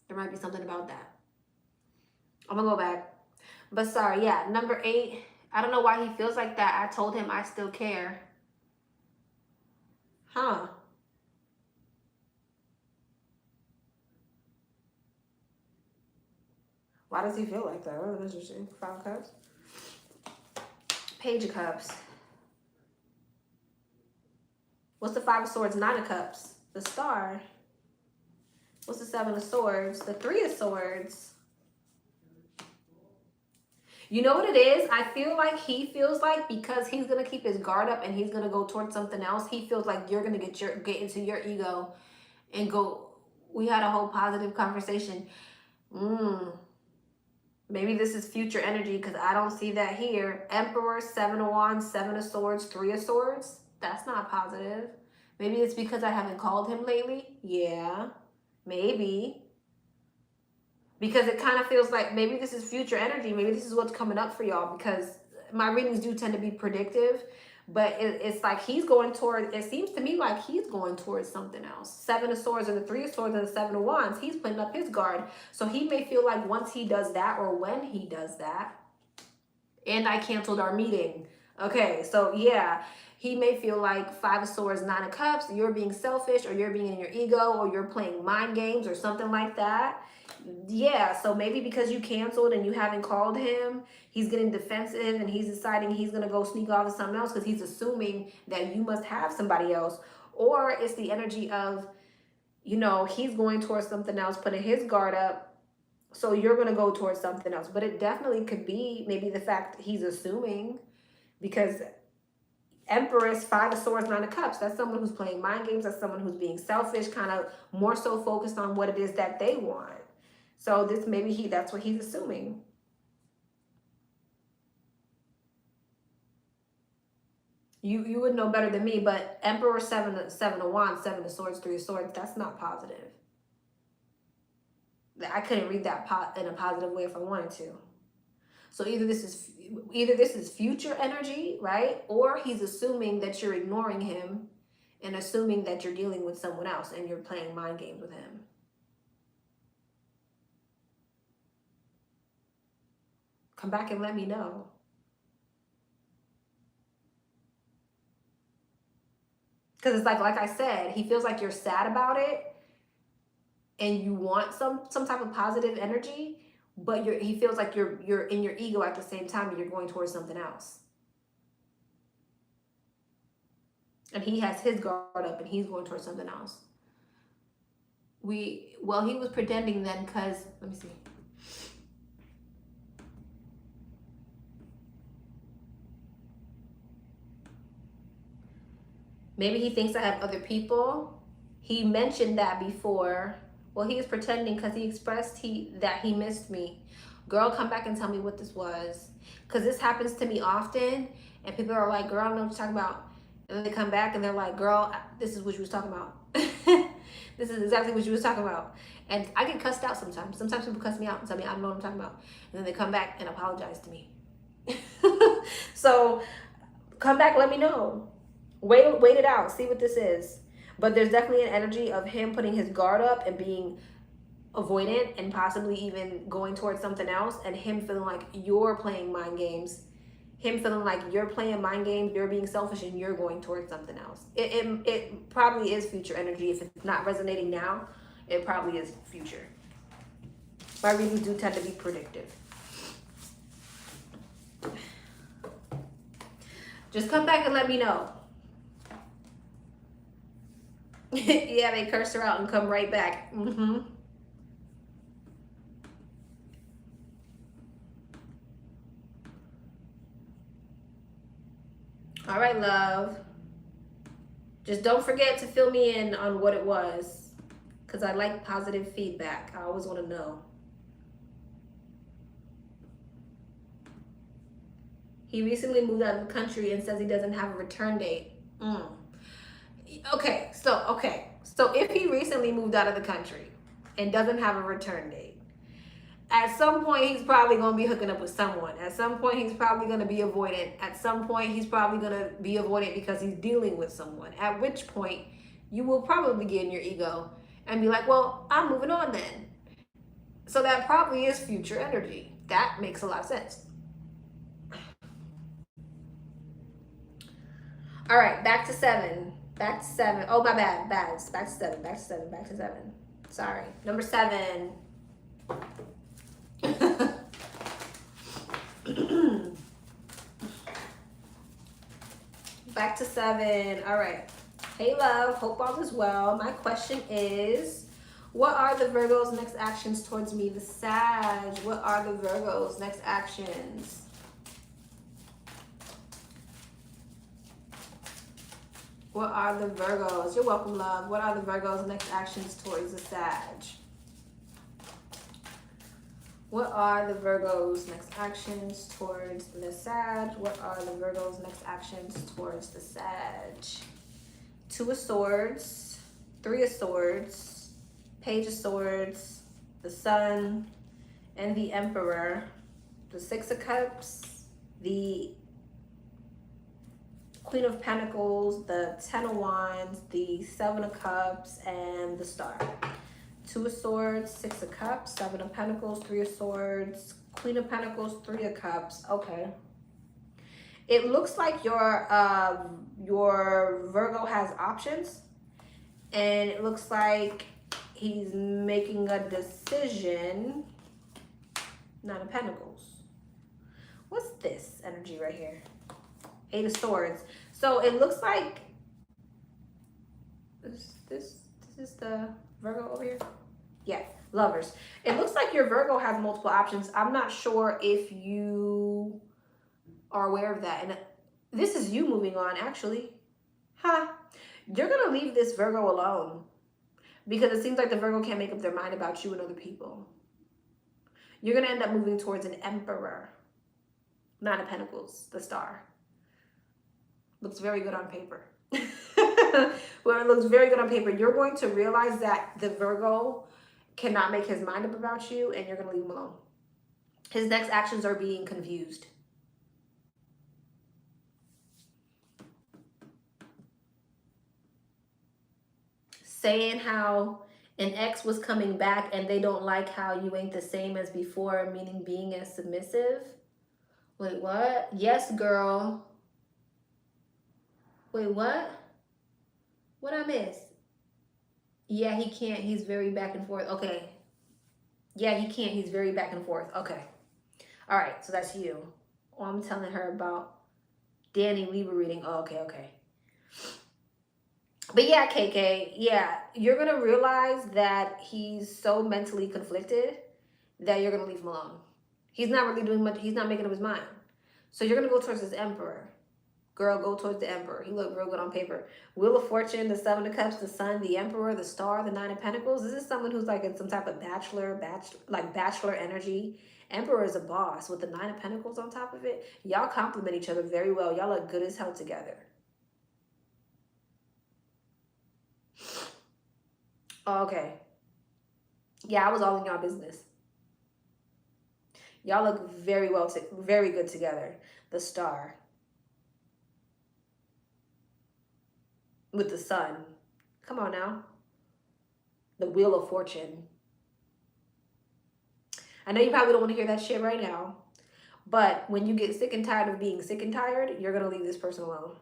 There might be something about that. I'm going to go back. But sorry, yeah. Number 8. I don't know why he feels like that. I told him I still care. Huh. Why does he feel like that? Oh, that's interesting. 5 of Cups. Page of Cups. What's the 5 of Swords? 9 of Cups. The Star. What's the 7 of Swords? The 3 of Swords. You know what it is? I feel like he feels like because he's going to keep his guard up and he's going to go towards something else, he feels like you're going to get into your ego and go, we had a whole positive conversation. Maybe this is future energy because I don't see that here. Emperor, 7 of Wands, 7 of Swords, 3 of Swords. That's not positive. Maybe it's because I haven't called him lately. Yeah, maybe. Because it kind of feels like maybe this is future energy. Maybe this is what's coming up for y'all, because my readings do tend to be predictive. But it's like he's going toward, it seems to me like he's going towards something else. 7 of Swords and the 3 of Swords and the 7 of Wands. He's putting up his guard. So he may feel like once he does that, or when he does that, and I canceled our meeting. Okay, so yeah, he may feel like 5 of Swords, 9 of Cups, you're being selfish, or you're being in your ego, or you're playing mind games or something like that. Yeah, so maybe because you canceled and you haven't called him, he's getting defensive and he's deciding he's going to go sneak off to something else because he's assuming that you must have somebody else. Or it's the energy of, you know, he's going towards something else, putting his guard up, so you're going to go towards something else. But it definitely could be maybe the fact that he's assuming, because Empress, 5 of Swords, 9 of Cups, that's someone who's playing mind games. That's someone who's being selfish, kind of more so focused on what it is that they want. So this maybe that's what he's assuming. You would know better than me, but Emperor, 7 of Wands, 7 of Swords, 3 of Swords, that's not positive. I couldn't read that in a positive way if I wanted to. So either this is future energy, right? Or he's assuming that you're ignoring him and assuming that you're dealing with someone else and you're playing mind games with him. Come back and let me know. Because it's like I said, he feels like you're sad about it and you want some type of positive energy, but he feels like you're in your ego at the same time and you're going towards something else. And he has his guard up and he's going towards something else. He was pretending then because, let me see. Maybe he thinks I have other people. He mentioned that before. Well, he was pretending because he expressed that he missed me. Girl, come back and tell me what this was. Because this happens to me often. And people are like, girl, I don't know what you're talking about. And then they come back and they're like, girl, this is what you was talking about. This is exactly what you was talking about. And I get cussed out sometimes. Sometimes people cuss me out and tell me I don't know what I'm talking about. And then they come back and apologize to me. So come back, let me know. Wait it out. See what this is. But there's definitely an energy of him putting his guard up and being avoidant and possibly even going towards something else, and him feeling like you're playing mind games. Him feeling like you're playing mind games, you're being selfish, and you're going towards something else. It probably is future energy. If it's not resonating now, it probably is future. My readings do tend to be predictive. Just come back and let me know. Yeah, they curse her out and come right back. All right, love. Just don't forget to fill me in on what it was, because I like positive feedback. I always want to know. He recently moved out of the country and says he doesn't have a return date. Okay, so if he recently moved out of the country and doesn't have a return date, at some point he's probably going to be hooking up with someone. At some point he's probably going to be avoidant. At some point he's probably going to be avoidant because he's dealing with someone. At which point you will probably get in your ego and be like, well, I'm moving on then. So that probably is future energy. That makes a lot of sense. All right, back to 7. Back to 7. Oh, my bad. Back to 7. Back to 7. Back to 7. Sorry. Number 7. Back to 7. All right. Hey, love. Hope all is well. My question is, what are the Virgo's next actions towards me? The Sag. What are the Virgo's next actions? What are the Virgos? You're welcome, love. What are the Virgos' next actions towards the Sag? What are the Virgos' next actions towards the Sag? What are the Virgos' next actions towards the Sag? 2 of Swords, 3 of Swords, Page of Swords, the Sun, and the Emperor. The 6 of Cups, the Queen of Pentacles, the 10 of Wands, the 7 of Cups, and the Star. 2 of Swords, 6 of Cups, 7 of Pentacles, 3 of Swords, Queen of Pentacles, 3 of Cups. Okay. It looks like your Virgo has options, and it looks like he's making a decision. 9 of Pentacles. What's this energy right here? 8 of Swords. So it looks like this is the Virgo over here. Yeah, Lovers. It looks like your Virgo has multiple options. I'm not sure if you are aware of that. And this is you moving on, actually. You're going to leave this Virgo alone because it seems like the Virgo can't make up their mind about you and other people. You're going to end up moving towards an Emperor. 9 of Pentacles, the Star. Looks very good on paper. Well, it looks very good on paper. You're going to realize that the Virgo cannot make his mind up about you, and you're going to leave him alone. His next actions are being confused. Saying how an ex was coming back and they don't like how you ain't the same as before, meaning being as submissive. Wait, what? Yes, girl. Wait, what? What I miss? Yeah, he can't. He's very back and forth. Okay. Yeah, he can't. He's very back and forth. Okay. All right. So that's you. Oh, I'm telling her about Danny Libra reading. Oh, okay, okay. But yeah, KK, yeah, you're going to realize that he's so mentally conflicted that you're going to leave him alone. He's not really doing much. He's not making up his mind. So you're going to go towards this Emperor. Girl, go towards the Emperor. He looked real good on paper. Wheel of Fortune, the Seven of Cups, the Sun, the Emperor, the Star, the Nine of Pentacles. This is someone who's like in some type of bachelor energy. Emperor is a boss with the Nine of Pentacles on top of it. Y'all complement each other very well. Y'all look good as hell together. Oh, okay. Yeah, I was all in y'all business. Y'all look very well, very good together. The Star. With the Sun. Come on now. The Wheel of Fortune. I know you probably don't want to hear that shit right now. But when you get sick and tired of being sick and tired, you're going to leave this person alone.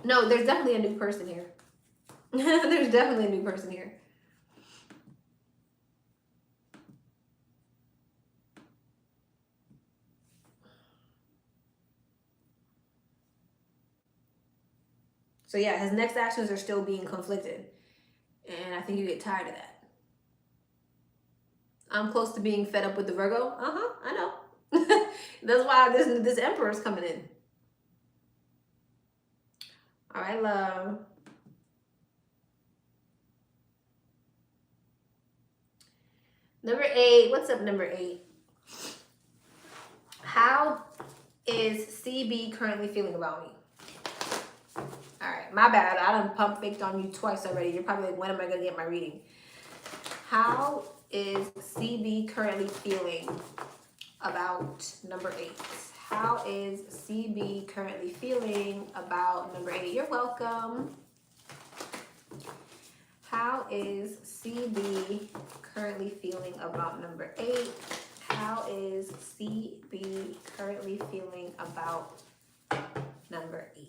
No, there's definitely a new person here. There's definitely a new person here. So yeah, his next actions are still being conflicted. And I think you get tired of that. I'm close to being fed up with the Virgo. I know. That's why this Emperor is coming in. All right, love. Number 8. What's up, number 8? How is CB currently feeling about me? All right, my bad. I done pump faked on you twice already. You're probably like, when am I going to get my reading? How is CB currently feeling about number 8? How is CB currently feeling about number 8? You're welcome. How is CB currently feeling about number 8? How is CB currently feeling about number 8?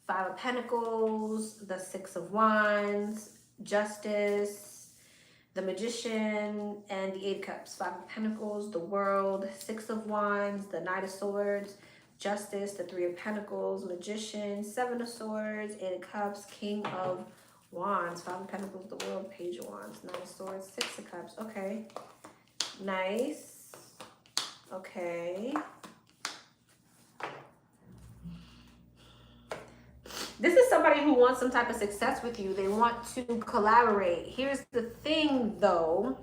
5 of Pentacles, the 6 of Wands, Justice, the Magician, and the 8 of Cups. 5 of Pentacles, the World, 6 of Wands, the Knight of Swords, Justice, the 3 of Pentacles, Magician, 7 of Swords, 8 of Cups, King of Wands, 5 of Pentacles, the World, Page of Wands, 9 of Swords, 6 of Cups. Okay. Nice. Okay. This is somebody who wants some type of success with you. They want to collaborate. Here's the thing, though.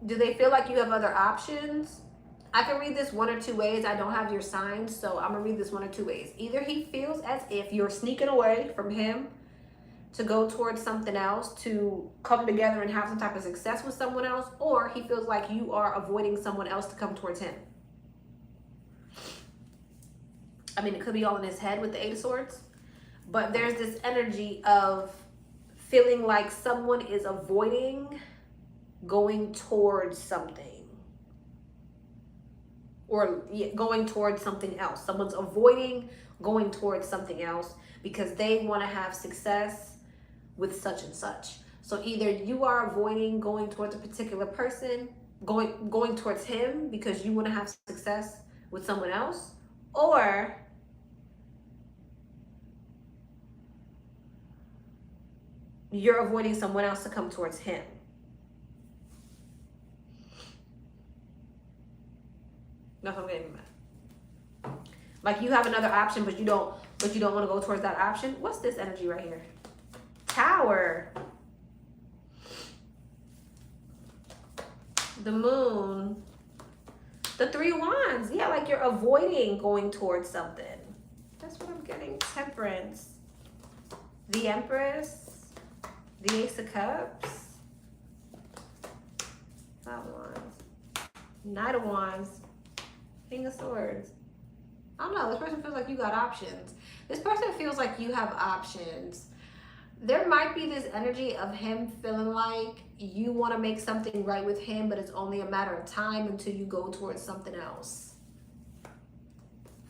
Do they feel like you have other options? I can read this one or two ways. I don't have your signs, so I'm going to read this one or two ways. Either he feels as if you're sneaking away from him to go towards something else, to come together and have some type of success with someone else, or he feels like you are avoiding someone else to come towards him. I mean, it could be all in his head with the 8 of Swords, but there's this energy of feeling like someone is avoiding going towards something. Or going towards something else. Someone's avoiding going towards something else because they want to have success with such and such. So either you are avoiding going towards a particular person, going towards him because you want to have success with someone else, or you're avoiding someone else to come towards him. Like you have another option, but you don't want to go towards that option. What's this energy right here? Tower. The moon. The 3 of Wands. Yeah, like you're avoiding going towards something. That's what I'm getting. Temperance. The Empress. The Ace of Cups. 5 of Wands. Knight of Wands. King of Swords. I don't know. This person feels like you got options. This person feels like you have options. There might be this energy of him feeling like you want to make something right with him, but it's only a matter of time until you go towards something else.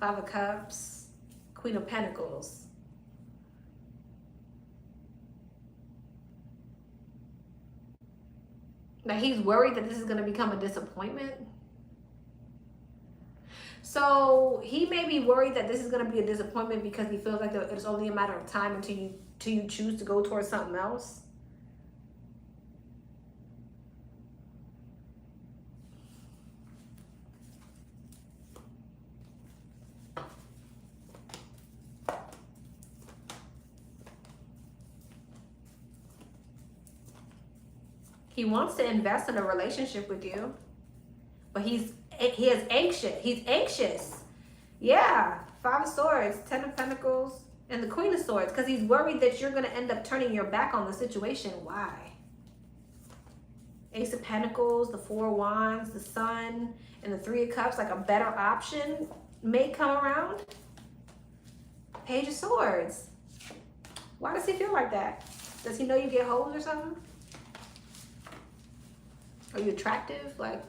5 of Cups. Queen of Pentacles. Now he's worried that this is going to become a disappointment. So he may be worried that this is going to be a disappointment because he feels like it's only a matter of time until you choose to go towards something else. He wants to invest in a relationship with you, but he is anxious. He's anxious. Yeah. 5 of Swords, 10 of Pentacles, and the Queen of Swords, because he's worried that you're going to end up turning your back on the situation. Why? Ace of Pentacles, the 4 of Wands, the Sun, and the 3 of Cups, like a better option may come around. Page of Swords. Why does he feel like that? Does he know you get hoes or something? Are you attractive? Like,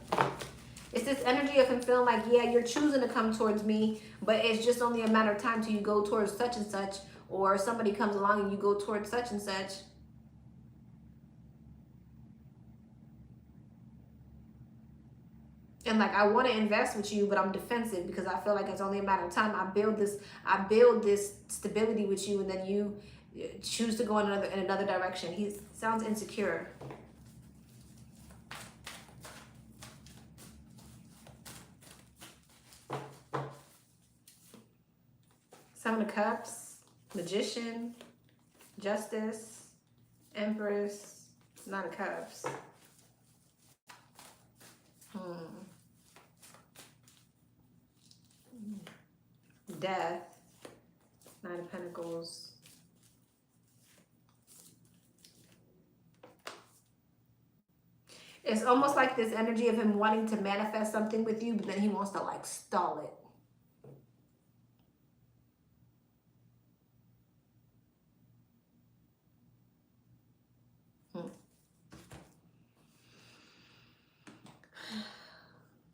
it's this energy of him feeling like, yeah, you're choosing to come towards me, but it's just only a matter of time till you go towards such and such, or somebody comes along and you go towards such and such. And like, I want to invest with you, but I'm defensive because I feel like it's only a matter of time. I build this stability with you, and then you choose to go in another direction. He sounds insecure. Seven of Cups, Magician, Justice, Empress, Nine of Cups. Death, 9 of Pentacles. It's almost like this energy of him wanting to manifest something with you, but then he wants to like stall it.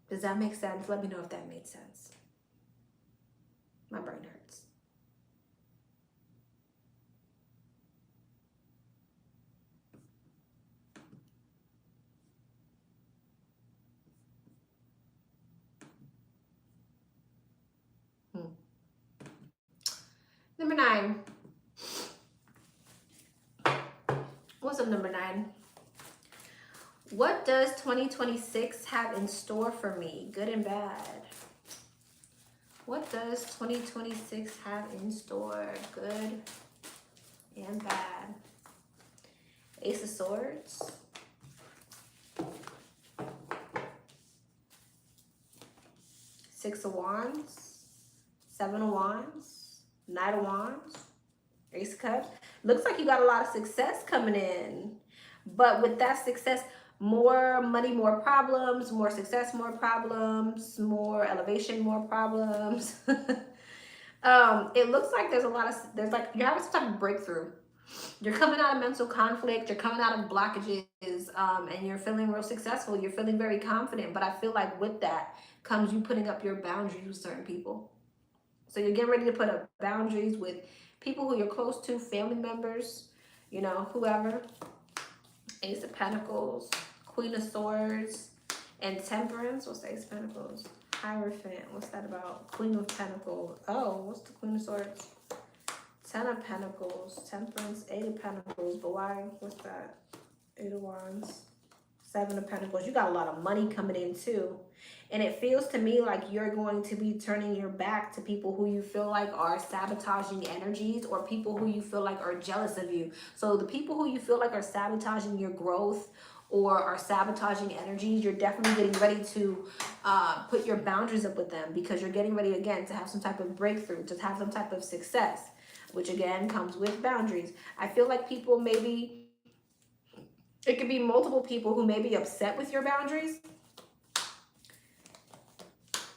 Does that make sense? Let me know if that made sense. My brain hurts. Number 9. What's up, number 9? What does 2026 have in store for me, good and bad? What does 2026 have in store, good and bad? Ace of Swords. Six of Wands. 7 of Wands. Knight of Wands. Ace of Cups. Looks like you got a lot of success coming in. But with that success, more money, more problems, more success, more problems, more elevation, more problems. It looks like there's like you're having some type of breakthrough. You're coming out of mental conflict, you're coming out of blockages, and you're feeling real successful. You're feeling very confident, but I feel like with that comes you putting up your boundaries with certain people. So you're getting ready to put up boundaries with people who you're close to, family members, you know, whoever. Ace of Pentacles, Queen of Swords, and Temperance. What's the Ace of Pentacles? Hierophant. What's that about? Queen of Pentacles. Oh, what's the Queen of Swords? 10 of Pentacles, Temperance, 8 of Pentacles. But why? What's that? 8 of Wands, Seven of Pentacles. You got a lot of money coming in too. And it feels to me like you're going to be turning your back to people who you feel like are sabotaging energies, or people who you feel like are jealous of you. So the people who you feel like are sabotaging your growth or are sabotaging energies, you're definitely getting ready to put your boundaries up with them, because you're getting ready again to have some type of breakthrough, to have some type of success, which again comes with boundaries. I feel like people maybe, it could be multiple people who may be upset with your boundaries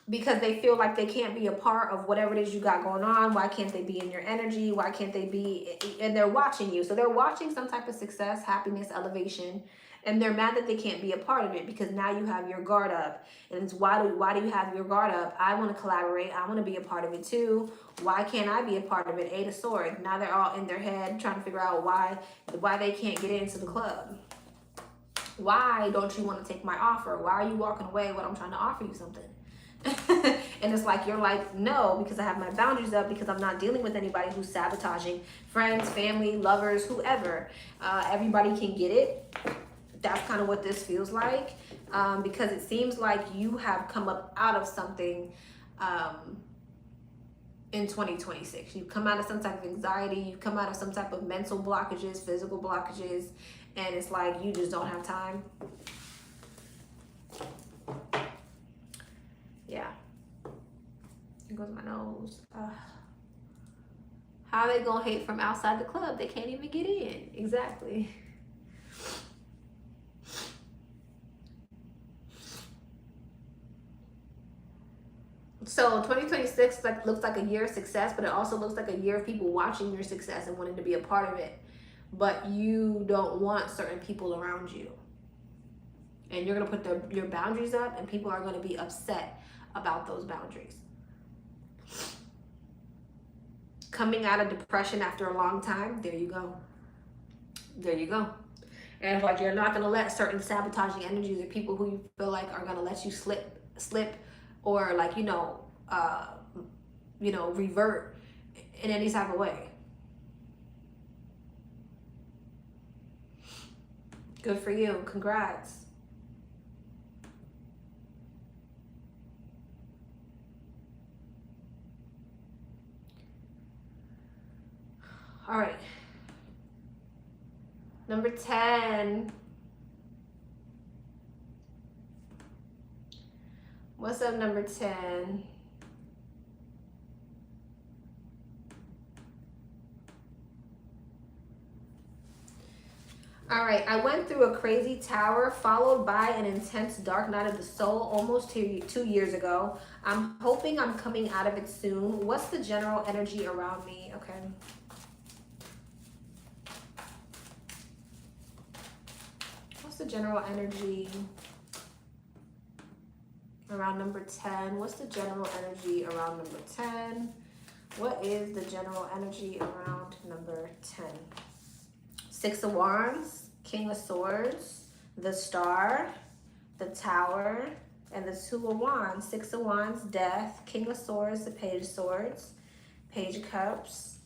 because they feel like they can't be a part of whatever it is you got going on. Why can't they be in your energy? Why can't they be? And they're watching you. So they're watching some type of success, happiness, elevation, and they're mad that they can't be a part of it because now you have your guard up. And it's why do you have your guard up? I want to collaborate. I want to be a part of it too. Why can't I be a part of it? Eight of Swords. Now they're all in their head trying to figure out why they can't get into the club. Why don't you want to take my offer? Why are you walking away when I'm trying to offer you something? And it's like, you're like, no, because I have my boundaries up, because I'm not dealing with anybody who's sabotaging friends, family, lovers, whoever. Everybody can get it. That's kind of what this feels like, because it seems like you have come up out of something in 2026. You've come out of some type of anxiety. You've come out of some type of mental blockages, physical blockages, and it's like you just don't have time. Yeah. Here goes my nose. How are they gonna hate from outside the club? They can't even get in. Exactly. So 2026 looks like a year of success, but it also looks like a year of people watching your success and wanting to be a part of it. But you don't want certain people around you. And you're going to put your boundaries up, and people are going to be upset about those boundaries. Coming out of depression after a long time, there you go. There you go. And it's like you're not going to let certain sabotaging energies or people who you feel like are going to let you slip or like, revert in any type of way. Good for you. Congrats. All right. Number 10. What's up, number 10? All right, I went through a crazy tower followed by an intense dark night of the soul almost 2 years ago. I'm hoping I'm coming out of it soon. What's the general energy around me? Okay. What's the general energy around number 10? What's the general energy around number 10? What is the general energy around number 10? Six of Wands, King of Swords, the Star, the Tower, and the Two of Wands. Six of Wands, Death, King of Swords, the Page of Swords, Page of Cups,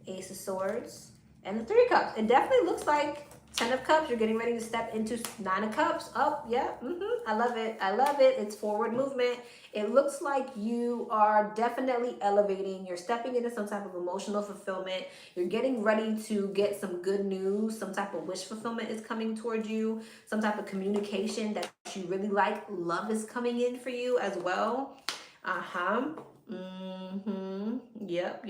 Ace of Swords, and the Three of Cups. It definitely looks like 10 of Cups. You're getting ready to step into 9 of Cups. Oh, yeah. I love it. I love it. It's forward movement. It looks like you are definitely elevating. You're stepping into some type of emotional fulfillment. You're getting ready to get some good news. Some type of wish fulfillment is coming towards you. Some type of communication that you really like. Love is coming in for you as well. Yep.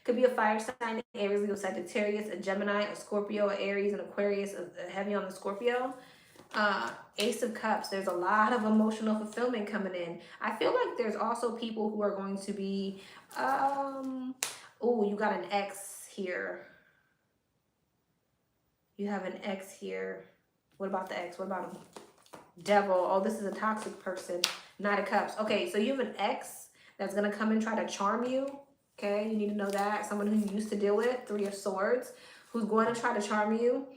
Could be a fire sign, Aries, Leo, Sagittarius, a Gemini, a Scorpio, a Aries, an Aquarius, a heavy on the Scorpio. Ace of Cups. There's a lot of emotional fulfillment coming in. I feel like there's also people who are going to be, you got an ex here. You have an ex here. What about the ex? What about him? Devil. Oh, this is a toxic person. Knight of Cups. Okay, so you have an ex that's going to come and try to charm you. Okay, you need to know that. Someone who you used to deal with. Three of Swords. Who's going to try to charm you.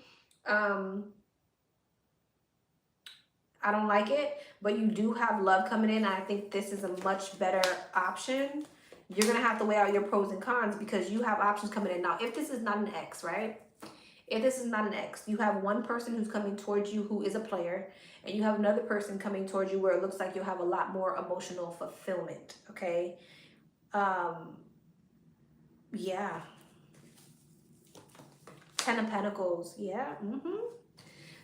I don't like it, but you do have love coming in. I think this is a much better option. You're going to have to weigh out your pros and cons because you have options coming in. Now, if this is not an ex, right? If this is not an ex, you have one person who's coming towards you who is a player, and you have another person coming towards you where it looks like you'll have a lot more emotional fulfillment, okay? Yeah. 10 of Pentacles, yeah.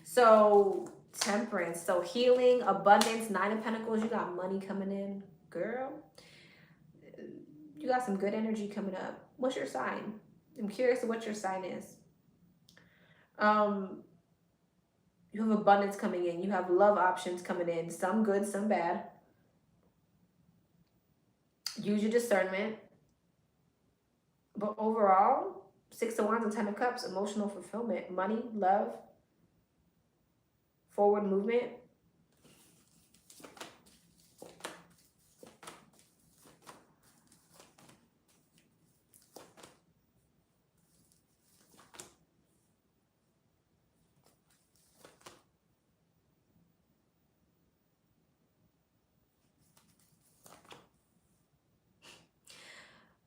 So, Temperance, so healing, abundance, 9 of Pentacles, you got money coming in, girl. You got some good energy coming up. What's your sign? I'm curious what your sign is. You have abundance coming in. You have love options coming in. Some good, some bad. Use your discernment. But overall, 6 of Wands and 10 of Cups, emotional fulfillment, money, love, forward movement.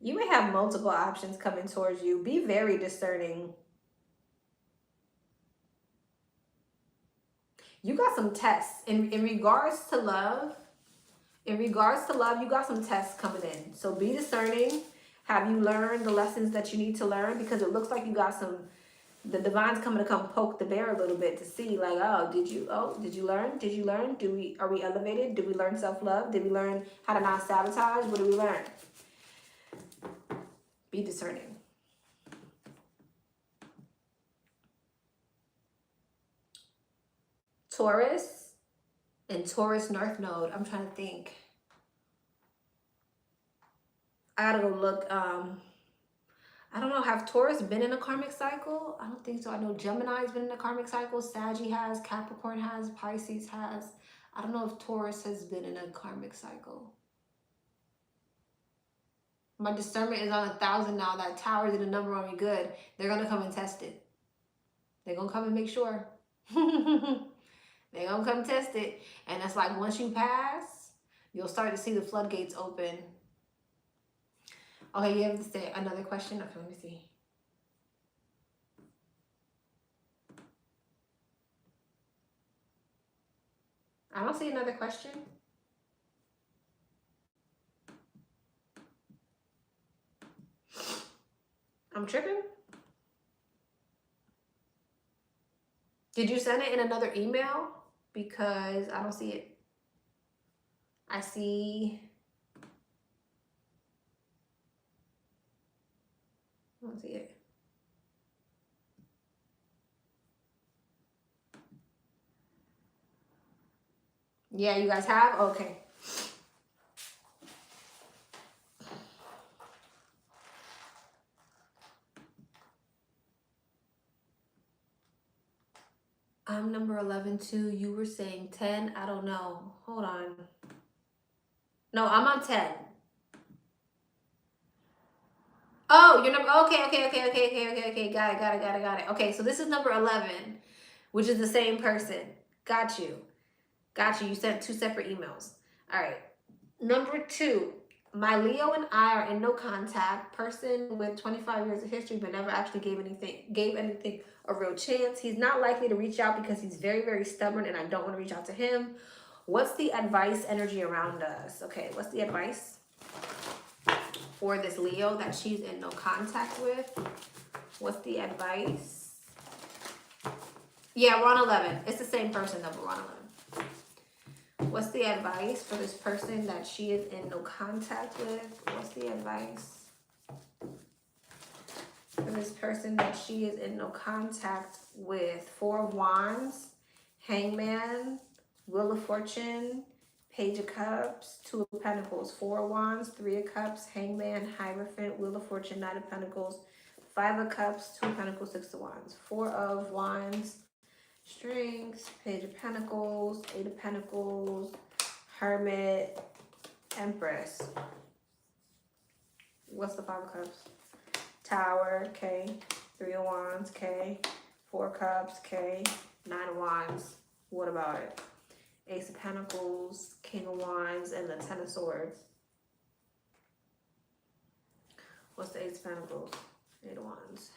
You may have multiple options coming towards you. Be very discerning. You got some tests in regards to love. In regards to love, you got some tests coming in. So be discerning. Have you learned the lessons that you need to learn? Because it looks like you got some, the divine's coming to come poke the bear a little bit to see, like, did you learn? Did you learn? Are we elevated? Did we learn self-love? Did we learn how to not sabotage? What did we learn? Be discerning. Taurus and Taurus North Node. I'm trying to think. I gotta go look. I don't know. Have Taurus been in a karmic cycle? I don't think so. I know Gemini's been in a karmic cycle. Saggy has. Capricorn has. Pisces has. I don't know if Taurus has been in a karmic cycle. My discernment is on 1,000 now. That tower did a number on me good. They're going to come and test it. They're going to come and make sure. They're going to come test it. And it's like once you pass, you'll start to see the floodgates open. Okay, you have to say another question? Okay, let me see. I don't see another question. I'm tripping. Did you send it in another email? Because I don't see it. I see. I don't see it. Yeah, you guys have? Okay. I'm number 11 too. You were saying 10. I don't know. Hold on. No, I'm on 10. Oh, you're number. Okay. Got it. Okay, so this is number 11, which is the same person. Got you. You sent 2 separate emails. All right. Number 2. My Leo and I are in no contact. Person with 25 years of history, but never actually gave anything a real chance. He's not likely to reach out because he's very, very stubborn, and I don't want to reach out to him. What's the advice energy around us? Okay, what's the advice for this Leo that she's in no contact with? What's the advice? Yeah, we're on 11. It's the same person though, but we're on 11. What's the advice for this person that she is in no contact with? What's the advice for this person that she is in no contact with? 4 of Wands, Hangman, Wheel of Fortune, Page of Cups, 2 of Pentacles, 4 of Wands, 3 of Cups, Hangman, Hierophant, Wheel of Fortune, 9 of Pentacles, 5 of Cups, 2 of Pentacles, 6 of Wands, 4 of Wands, Strength, Page of Pentacles, 8 of Pentacles, Hermit, Empress. What's the 5 of Cups? Tower, okay. 3 of Wands, okay. 4 Cups, okay. 9 of Wands. What about it? Ace of Pentacles, King of Wands, and the 10 of Swords. What's the Ace of Pentacles? 8 of Wands.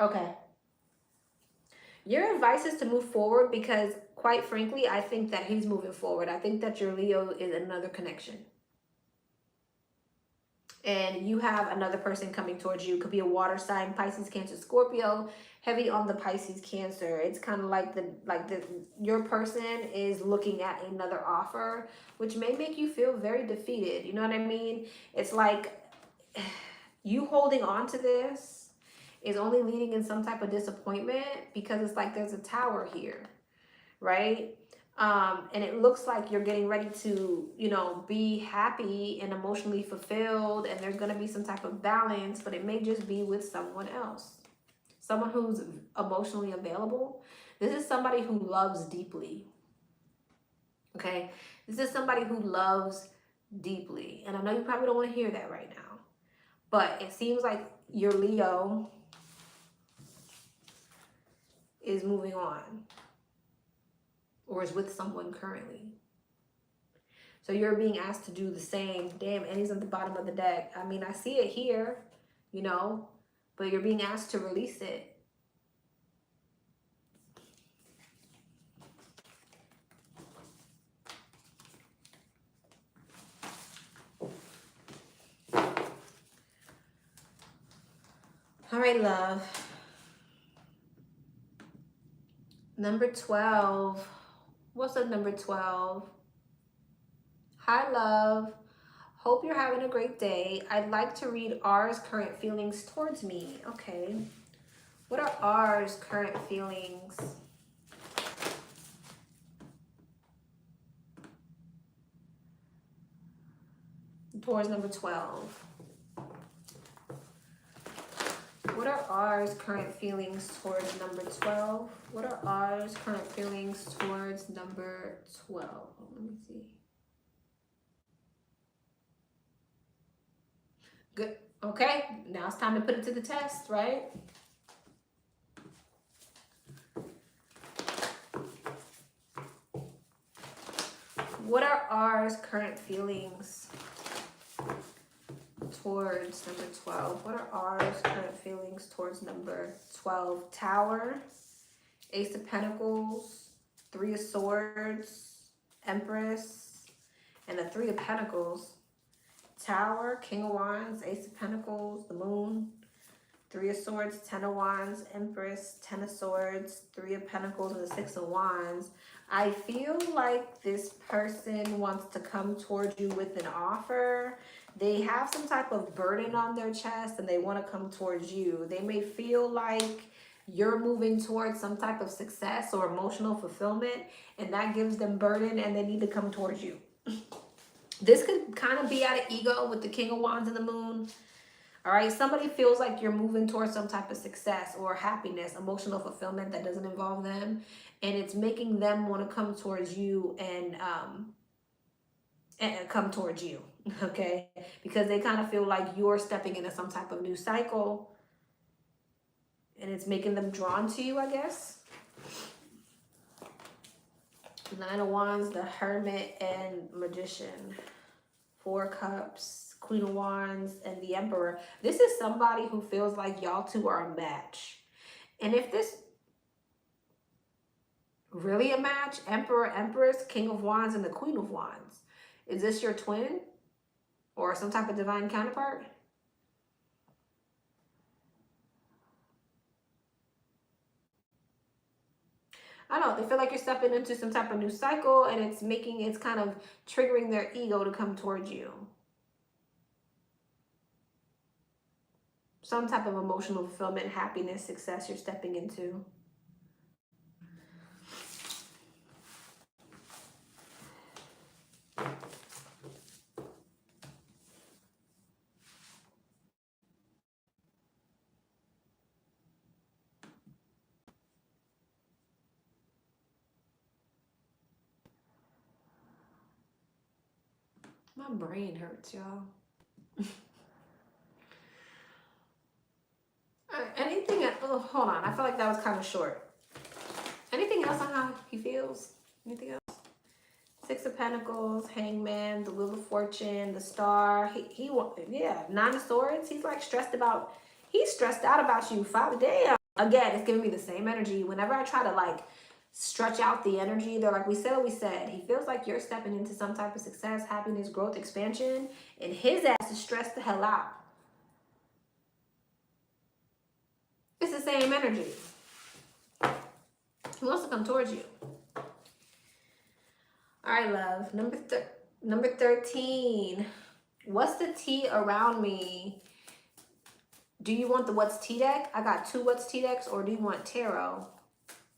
Okay. Your advice is to move forward because, quite frankly, I think that he's moving forward. I think that your Leo is another connection. And you have another person coming towards you. It could be a water sign, Pisces, Cancer, Scorpio, heavy on the Pisces, Cancer. It's kind of like your person is looking at another offer, which may make you feel very defeated. You know what I mean? It's like you holding on to this is only leading in some type of disappointment, because it's like there's a tower here, right? And it looks like you're getting ready to, you know, be happy and emotionally fulfilled, and there's going to be some type of balance, but it may just be with someone else, someone who's emotionally available. This is somebody who loves deeply. Okay, this is somebody who loves deeply, and I know you probably don't want to hear that right now, but it seems like your Leo is moving on, or is with someone currently. So you're being asked to do the same. Damn, and he's at the bottom of the deck. I mean, I see it here, you know, but you're being asked to release it. All right, love. Number 12. What's up, number 12? Hi, love. Hope you're having a great day. I'd like to read R's current feelings towards me. Okay. What are R's current feelings? Towards number 12. What are R's current feelings towards number 12? What are R's current feelings towards number 12? Let me see. Good. Okay, now it's time to put it to the test, right? What are R's current feelings towards number 12? What are R's current feelings towards number 12? Tower, Ace of Pentacles, Three of Swords, Empress, and the Three of Pentacles. Tower, King of Wands, Ace of Pentacles, the Moon, Three of Swords, Ten of Wands, Empress, Ten of Swords, Three of Pentacles, and the Six of Wands. I feel like this person wants to come towards you with an offer. They have some type of burden on their chest and they want to come towards you. They may feel like you're moving towards some type of success or emotional fulfillment, and that gives them burden and they need to come towards you. This could kind of be out of ego with the King of Wands and the Moon. All right, somebody feels like you're moving towards some type of success or happiness, emotional fulfillment that doesn't involve them, and it's making them want to come towards you and come towards you, okay? Because they kind of feel like you're stepping into some type of new cycle, and it's making them drawn to you, I guess. Nine of Wands, the Hermit, and Magician. Four Cups, Queen of Wands, and the Emperor. This is somebody who feels like y'all two are a match. And if this really a match, Emperor, Empress, King of Wands, and the Queen of Wands, is this your twin or some type of divine counterpart? I don't know, they feel like you're stepping into some type of new cycle, and it's kind of triggering their ego to come towards you. Some type of emotional fulfillment, happiness, success you're stepping into. My brain hurts, y'all. Anything else? Oh, hold on. I feel like that was kind of short. Anything else on how he feels? Anything else? Six of Pentacles, Hangman, the Wheel of Fortune, the Star. Yeah, Nine of Swords. He's like stressed out about you. Damn. Again, it's giving me the same energy. Whenever I try to like stretch out the energy, they're like, we said. He feels like you're stepping into some type of success, happiness, growth, expansion, and his ass is stressed the hell out. It's the same energy. He wants to come towards you. All right, love. Number 13. What's the tea around me? Do you want the what's tea deck? I got 2 what's tea decks, or do you want tarot?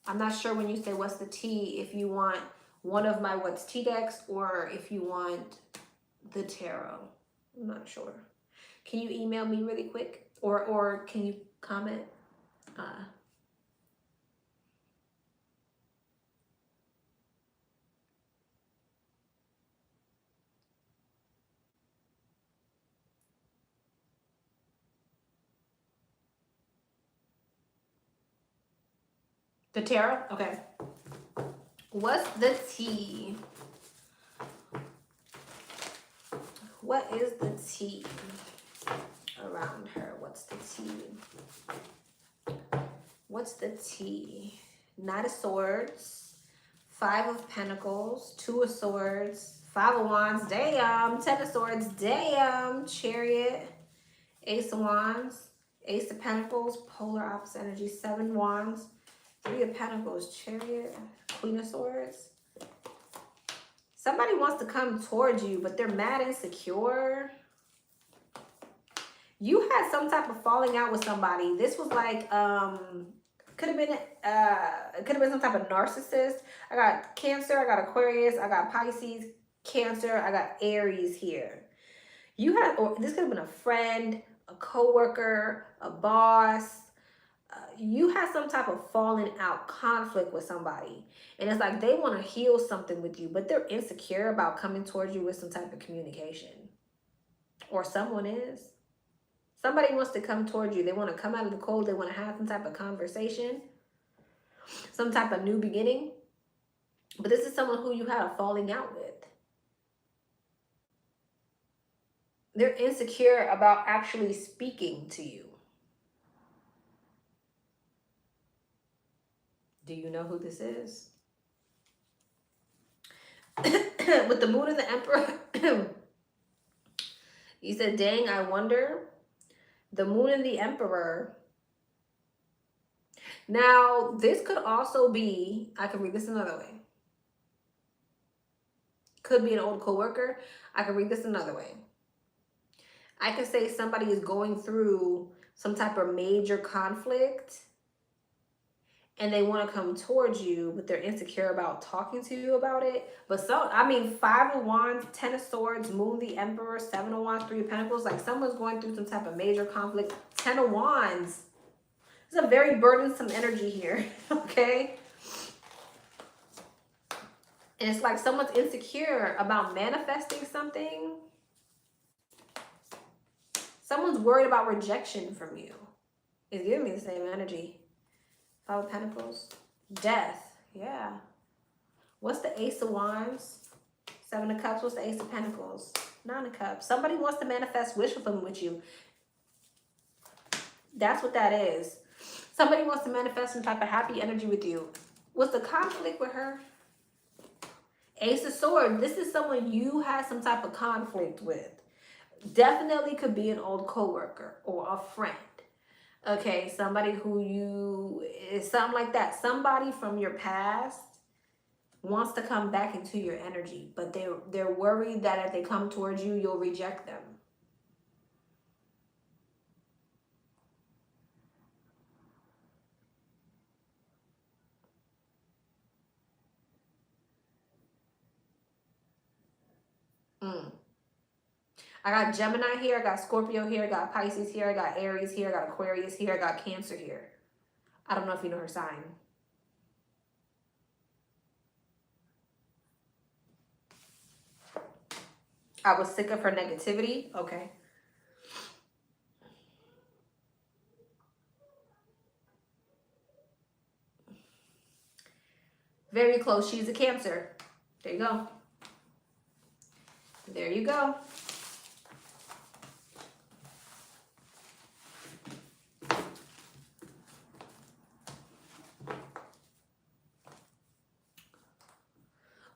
I'm not sure when you say what's the tea, if you want one of my what's tea decks or if you want the tarot. I'm not sure. Can you email me really quick? Or can you comment? The tarot? Okay. What's the tea? What is the tea around her? What's the tea? What's the tea? Knight of Swords, 5 of Pentacles, 2 of Swords, 5 of Wands, damn, 10 of Swords, damn, Chariot, Ace of Wands, Ace of Pentacles, polar opposite energy, 7 Wands, 3 of Pentacles, Chariot, Queen of Swords. Somebody wants to come towards you, but they're mad insecure. You had some type of falling out with somebody. This was like, could have been some type of narcissist. I got Cancer, I got Aquarius, I got Pisces, Cancer, I got Aries here. You had, or this could have been a friend, a coworker, a boss. You had some type of falling out conflict with somebody. And it's like they want to heal something with you, but they're insecure about coming towards you with some type of communication. Or someone is. Somebody wants to come towards you. They want to come out of the cold. They want to have some type of conversation. Some type of new beginning. But this is someone who you had a falling out with. They're insecure about actually speaking to you. Do you know who this is? With the Moon and the Emperor, you said, dang, I wonder. The Moon and the Emperor. Now, this could also be, I can read this another way. Could be an old coworker. I can read this another way. I could say somebody is going through some type of major conflict and they want to come towards you, but they're insecure about talking to you about it. But so, I mean, 5 of Wands, 10 of Swords, Moon, the Emperor, 7 of Wands, 3 of Pentacles. Like someone's going through some type of major conflict. 10 of Wands. It's a very burdensome energy here, okay? And it's like someone's insecure about manifesting something. Someone's worried about rejection from you. It's giving me the same energy. 5 of Pentacles. Death. Yeah. What's the Ace of Wands? 7 of Cups. What's the Ace of Pentacles? 9 of Cups. Somebody wants to manifest wish fulfillment with you. That's what that is. Somebody wants to manifest some type of happy energy with you. What's the conflict with her? Ace of Swords. This is someone you had some type of conflict with. Definitely could be an old coworker or a friend. Okay, somebody who is something like that. Somebody from your past wants to come back into your energy, but they're worried that if they come towards you, you'll reject them. I got Gemini here, I got Scorpio here, I got Pisces here, I got Aries here, I got Aquarius here, I got Cancer here. I don't know if you know her sign. I was sick of her negativity. Okay. Very close. She's a Cancer. There you go. There you go.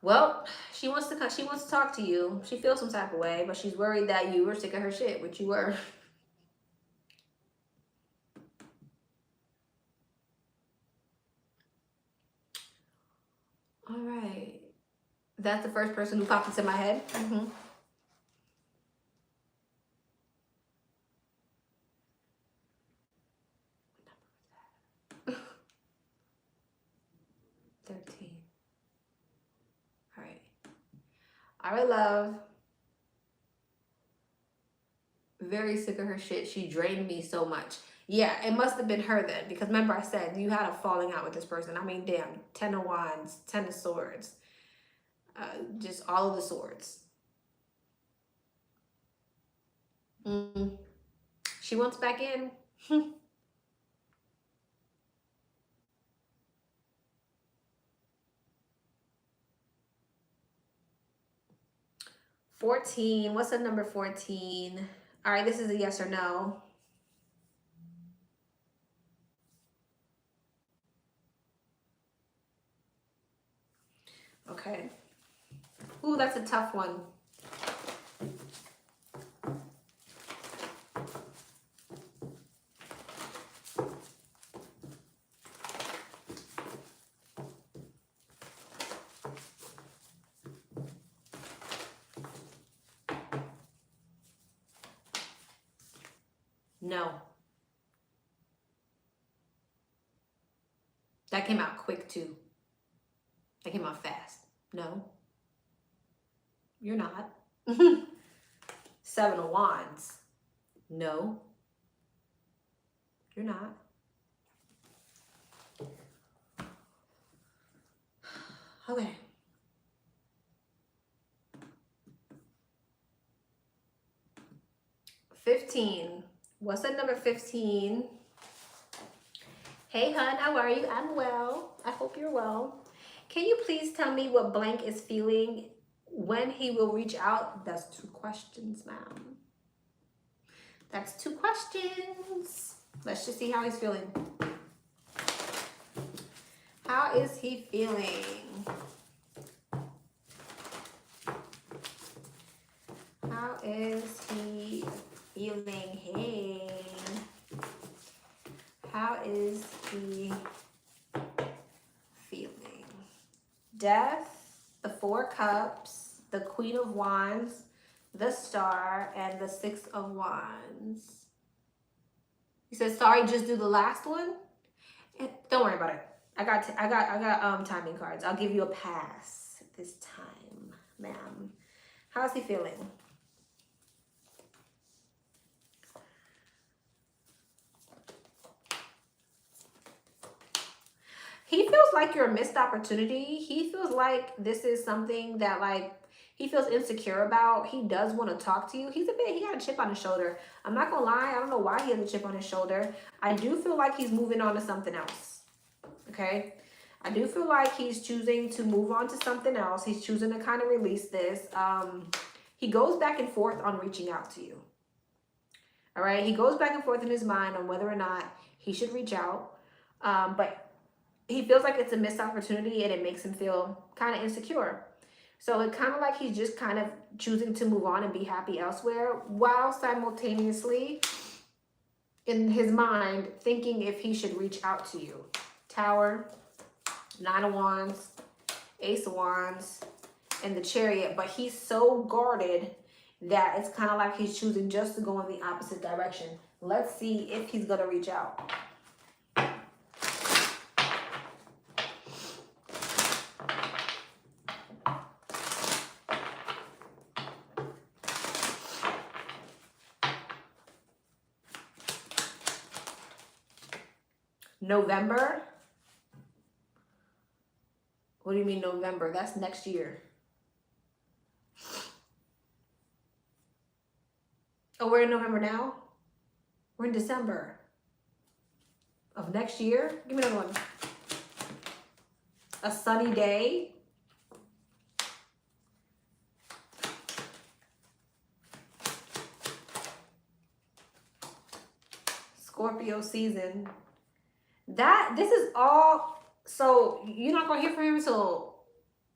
Well, she wants to talk to you. She feels some type of way, but she's worried that you were sick of her shit, which you were. All right. That's the first person who popped into my head. 13. All right. All right, love. Very sick of her shit. She drained me so much. Yeah, it must have been her then. Because remember I said you had a falling out with this person. I mean, damn. 10 of Wands, 10 of Swords. Just all of the swords. She wants back in. 14. What's the number 14? All right, this is a yes or no. Okay. Ooh, that's a tough one. No. That came out quick too. That came out fast. No. You're not. 7 of Wands. No. You're not. Okay. $15. What's that number 15? Hey, hun, how are you? I'm well. I hope you're well. Can you please tell me what blank is feeling when he will reach out? That's 2 questions, ma'am. That's 2 questions. Let's just see how he's feeling. How is he feeling? How is he feeling? Hey. How is he feeling? Death, the 4 cups, the Queen of Wands, the Star, and the 6 of Wands. He says, sorry, just do the last one. Don't worry about it. I got timing cards. I'll give you a pass this time, ma'am. How's he feeling? He feels like you're a missed opportunity. He feels like this is something that, like, he feels insecure about. He does want to talk to you. He got a chip on his shoulder. I'm not going to lie. I don't know why he has a chip on his shoulder. I do feel like he's moving on to something else. Okay? I do feel like he's choosing to move on to something else. He's choosing to kind of release this. He goes back and forth on reaching out to you. All right? He goes back and forth in his mind on whether or not he should reach out. But he feels like it's a missed opportunity and it makes him feel kind of insecure. So it's kind of like he's just kind of choosing to move on and be happy elsewhere while simultaneously in his mind thinking if he should reach out to you. Tower, 9 of Wands, Ace of Wands, and the Chariot. But he's so guarded that it's kind of like he's choosing just to go in the opposite direction. Let's see if he's going to reach out. November? What do you mean November? That's next year. Oh, we're in November now? We're in December of next year? Give me another one. A sunny day? Scorpio season. This is all, so you're not going to hear from him until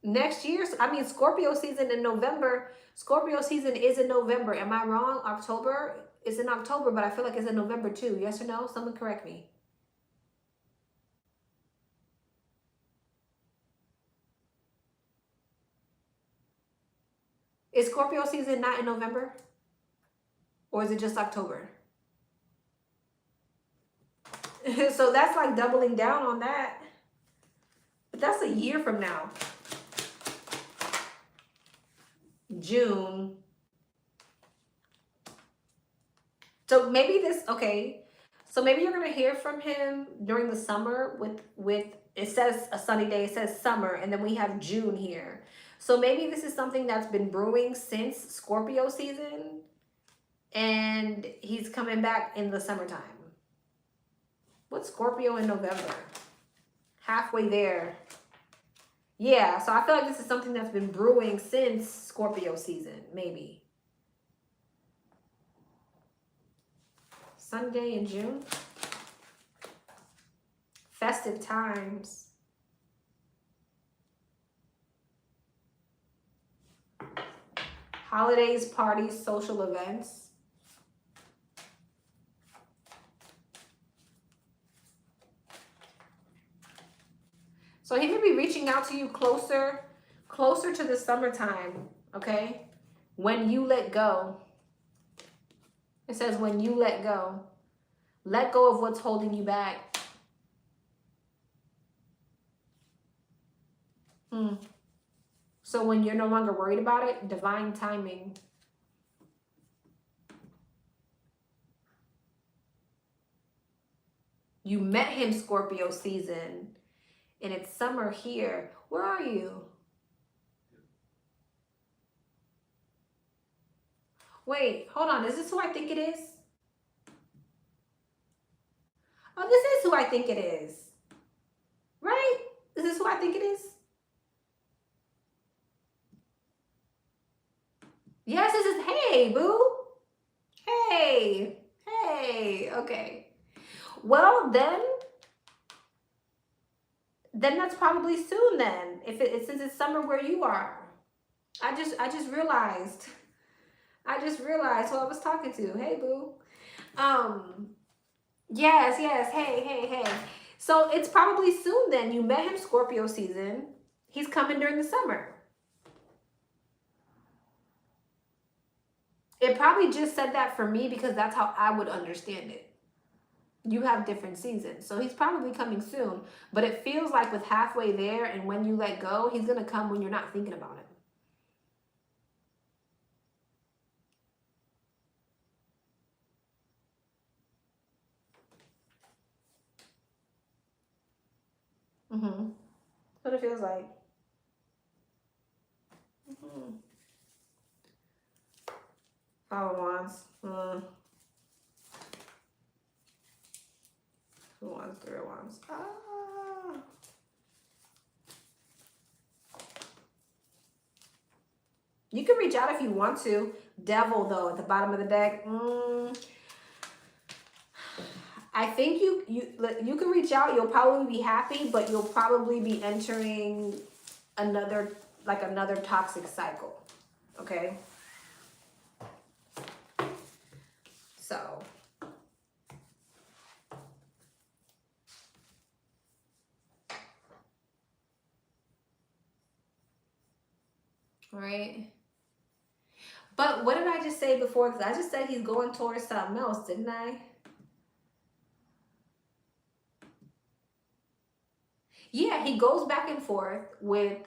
Next year, I mean, Scorpio season in November. Scorpio season is in November. Am I wrong? October? It's in October, but I feel like it's in November too. Yes or no? Someone correct me. Is Scorpio season not in November? Or is it just October? So that's like doubling down on that. But that's a year from now. June. So maybe this, okay. So maybe you're gonna hear from him during the summer with it says a sunny day, it says summer, and then we have June here. So maybe this is something that's been brewing since Scorpio season, and he's coming back in the summertime. What's Scorpio in November? Halfway there. Yeah, so I feel like this is something that's been brewing since Scorpio season, maybe. Sunday in June. Festive times. Holidays, parties, social events. So he may be reaching out to you closer to the summertime, okay? When you let go. It says when you let go. Let go of what's holding you back. So when you're no longer worried about it, divine timing. You met him Scorpio season, and it's summer here. Where are you? Wait, hold on. Is this who I think it is? Oh, this is who I think it is. Right? Is this who I think it is? Yes, this is, hey, boo. Hey, okay. Well, then that's probably soon then. If it since it's summer where you are. I just realized who I was talking to. Hey, boo. Yes. Hey. So it's probably soon then. You met him Scorpio season. He's coming during the summer. It probably just said that for me because that's how I would understand it. You have different seasons. So he's probably coming soon. But it feels like with halfway there and when you let go, he's going to come when you're not thinking about it. That's what it feels like. Five of Wands. Two of Wands, Three of Wands. You can reach out if you want to. Devil, though, at the bottom of the deck. I think you can reach out. You'll probably be happy, but you'll probably be entering another toxic cycle. Okay? So. Right? But what did I just say before? Because I just said he's going towards something else, didn't I? Yeah, he goes back and forth with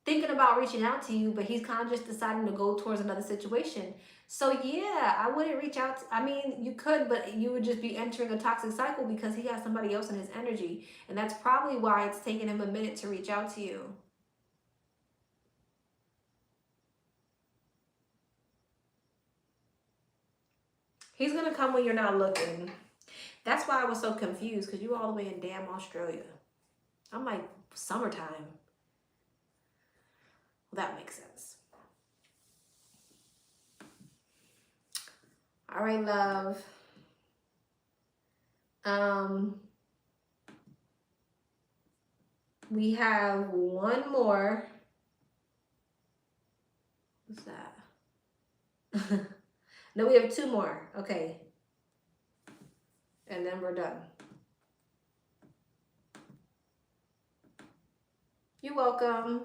thinking about reaching out to you, but he's kind of just deciding to go towards another situation. So yeah, I wouldn't reach out. I mean, you could, but you would just be entering a toxic cycle because he has somebody else in his energy. And that's probably why it's taking him a minute to reach out to you. He's going to come when you're not looking. That's why I was so confused, because you're all the way in damn Australia. I'm like, summertime. Well, that makes sense. All right, love. We have one more What's that? No, we have 2 more. Okay. And then we're done. You're welcome.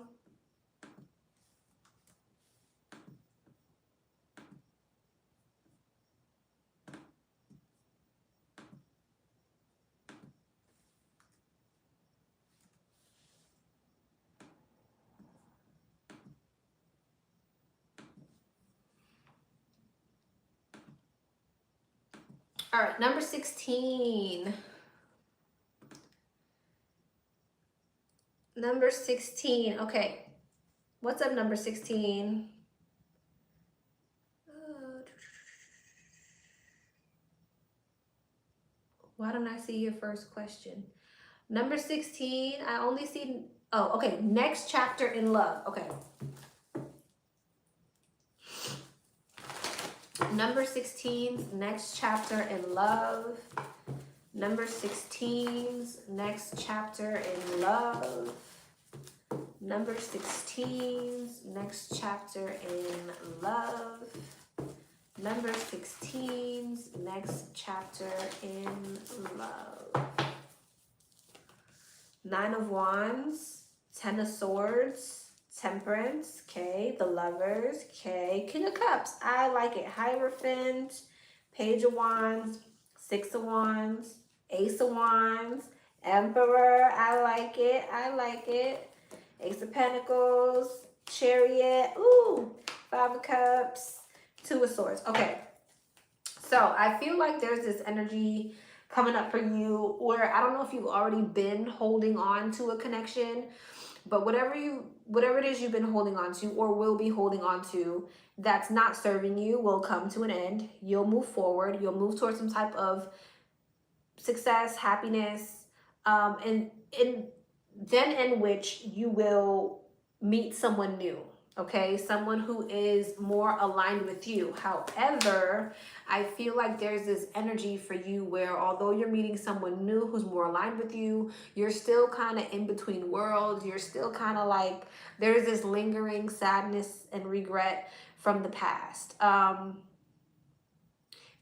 All right, number 16. Number 16. Okay. What's up, number 16? Why don't I see your first question? Number 16, I only see, oh, okay, next chapter in love. Okay. Number 16's next chapter in love. Number 16's next chapter in love. Number 16's next chapter in love. Number 16's next chapter in love. 9 of Wands, 10 of Swords, Temperance, okay, the Lovers, okay, King of Cups, I like it, Hierophant, Page of Wands, 6 of Wands, Ace of Wands, Emperor, I like it, Ace of Pentacles, Chariot, ooh, 5 of Cups, 2 of Swords. Okay, so I feel like there's this energy coming up for you, or I don't know if you've already been holding on to a connection, but whatever it is you've been holding on to or will be holding on to that's not serving you will come to an end. You'll move forward. You'll move towards some type of success, happiness, and in which you will meet someone new. Okay, someone who is more aligned with you. However, I feel like there's this energy for you where although you're meeting someone new who's more aligned with you, you're still kind of in between worlds. You're still kind of like, there's this lingering sadness and regret from the past.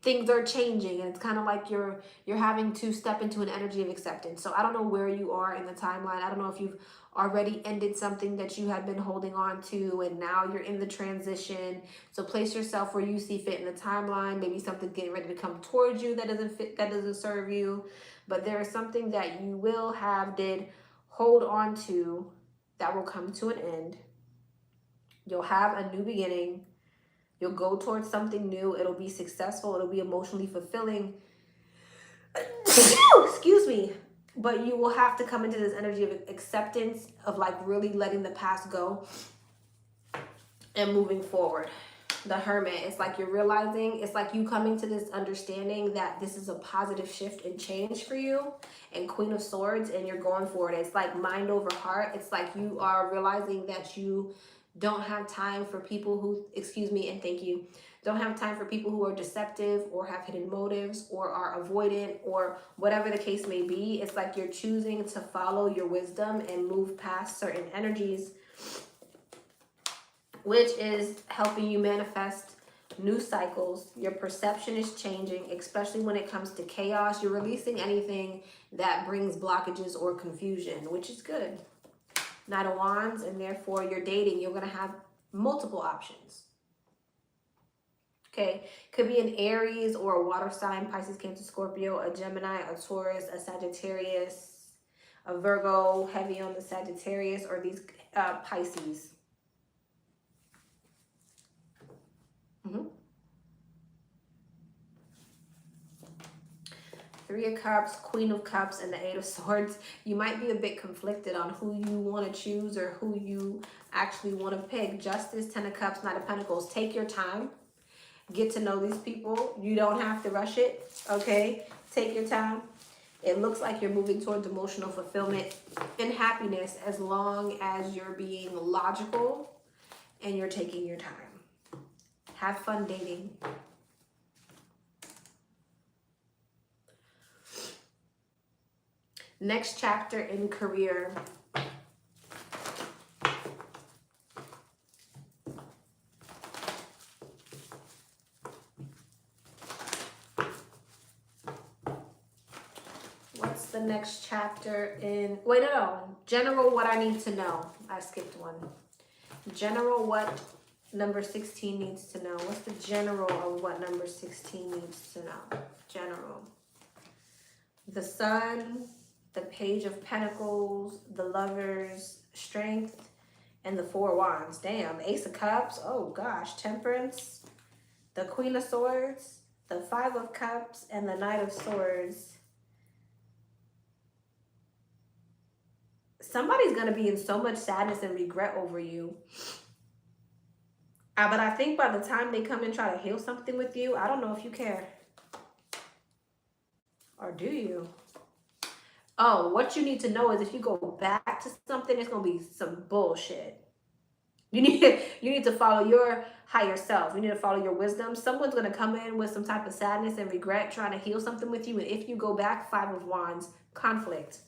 Things are changing, and it's kind of like you're having to step into an energy of acceptance. So I don't know where you are in the timeline. I don't know if you've already ended something that you had been holding on to and now you're in the transition. So place yourself where you see fit in the timeline. Maybe something's getting ready to come towards you that doesn't fit, that doesn't serve you, but there is something that you did hold on to that will come to an end. You'll have a new beginning. You'll go towards something new. It'll be successful. It'll be emotionally fulfilling. Excuse me. But you will have to come into this energy of acceptance, of like really letting the past go and moving forward. The Hermit, it's like you're realizing, it's like you coming to this understanding that this is a positive shift and change for you. And Queen of Swords, and you're going for it. It's like mind over heart. It's like you are realizing that you don't have time for people who, excuse me and thank you, don't have time for people who are deceptive or have hidden motives or are avoidant or whatever the case may be. It's like you're choosing to follow your wisdom and move past certain energies, which is helping you manifest new cycles. Your perception is changing, especially when it comes to chaos. You're releasing anything that brings blockages or confusion, which is good. Knight of Wands, and therefore you're dating. You're going to have multiple options. Okay, could be an Aries or a water sign, Pisces, Cancer, Scorpio, a Gemini, a Taurus, a Sagittarius, a Virgo, heavy on the Sagittarius, or these Pisces. Three of Cups, Queen of Cups, and the Eight of Swords. You might be a bit conflicted on who you want to choose or who you actually want to pick. Justice, Ten of Cups, Knight of Pentacles. Take your time. Get to know these people. You don't have to rush it, okay? Take your time. It looks like you're moving towards emotional fulfillment and happiness as long as you're being logical and you're taking your time. Have fun dating. Next chapter in career. the next chapter in, wait, no. General, what I need to know. I skipped one. General, what number 16 needs to know. What's the general of what number 16 needs to know? General. The Sun, the Page of Pentacles, the Lovers, Strength, and the Four Wands. Damn. Ace of Cups. Oh, gosh. Temperance, the Queen of Swords, the Five of Cups, and the Knight of Swords. Somebody's going to be in so much sadness and regret over you. But I think by the time they come and try to heal something with you, I don't know if you care. Or do you? Oh, what you need to know is if you go back to something, it's going to be some bullshit. You need to follow your higher self. You need to follow your wisdom. Someone's going to come in with some type of sadness and regret trying to heal something with you. And if you go back, Five of Wands, conflict.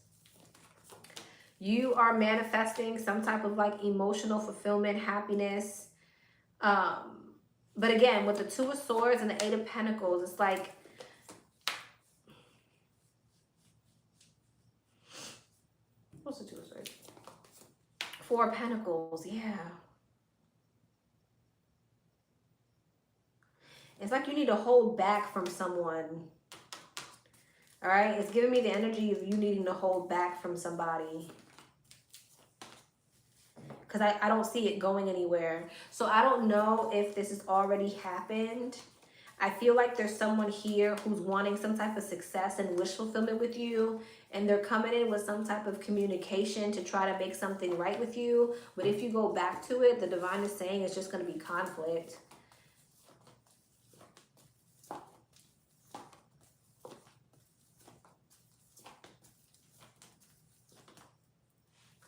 You are manifesting some type of like emotional fulfillment, happiness. But again, with the Two of Swords and the Eight of Pentacles, it's like, what's the Two of Swords? Four of Pentacles, yeah. It's like you need to hold back from someone. All right? It's giving me the energy of you needing to hold back from somebody. Because I don't see it going anywhere. So I don't know if this has already happened. I feel like there's someone here who's wanting some type of success and wish fulfillment with you. And they're coming in with some type of communication to try to make something right with you. But if you go back to it, the divine is saying it's just going to be conflict.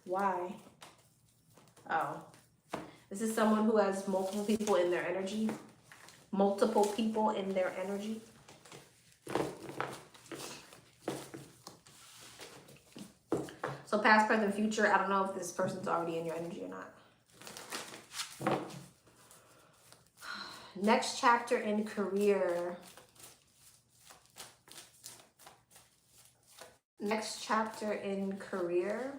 Why? Oh, this is someone who has multiple people in their energy. Multiple people in their energy. So past, present, future, I don't know if this person's already in your energy or not. Next chapter in career. Next chapter in career.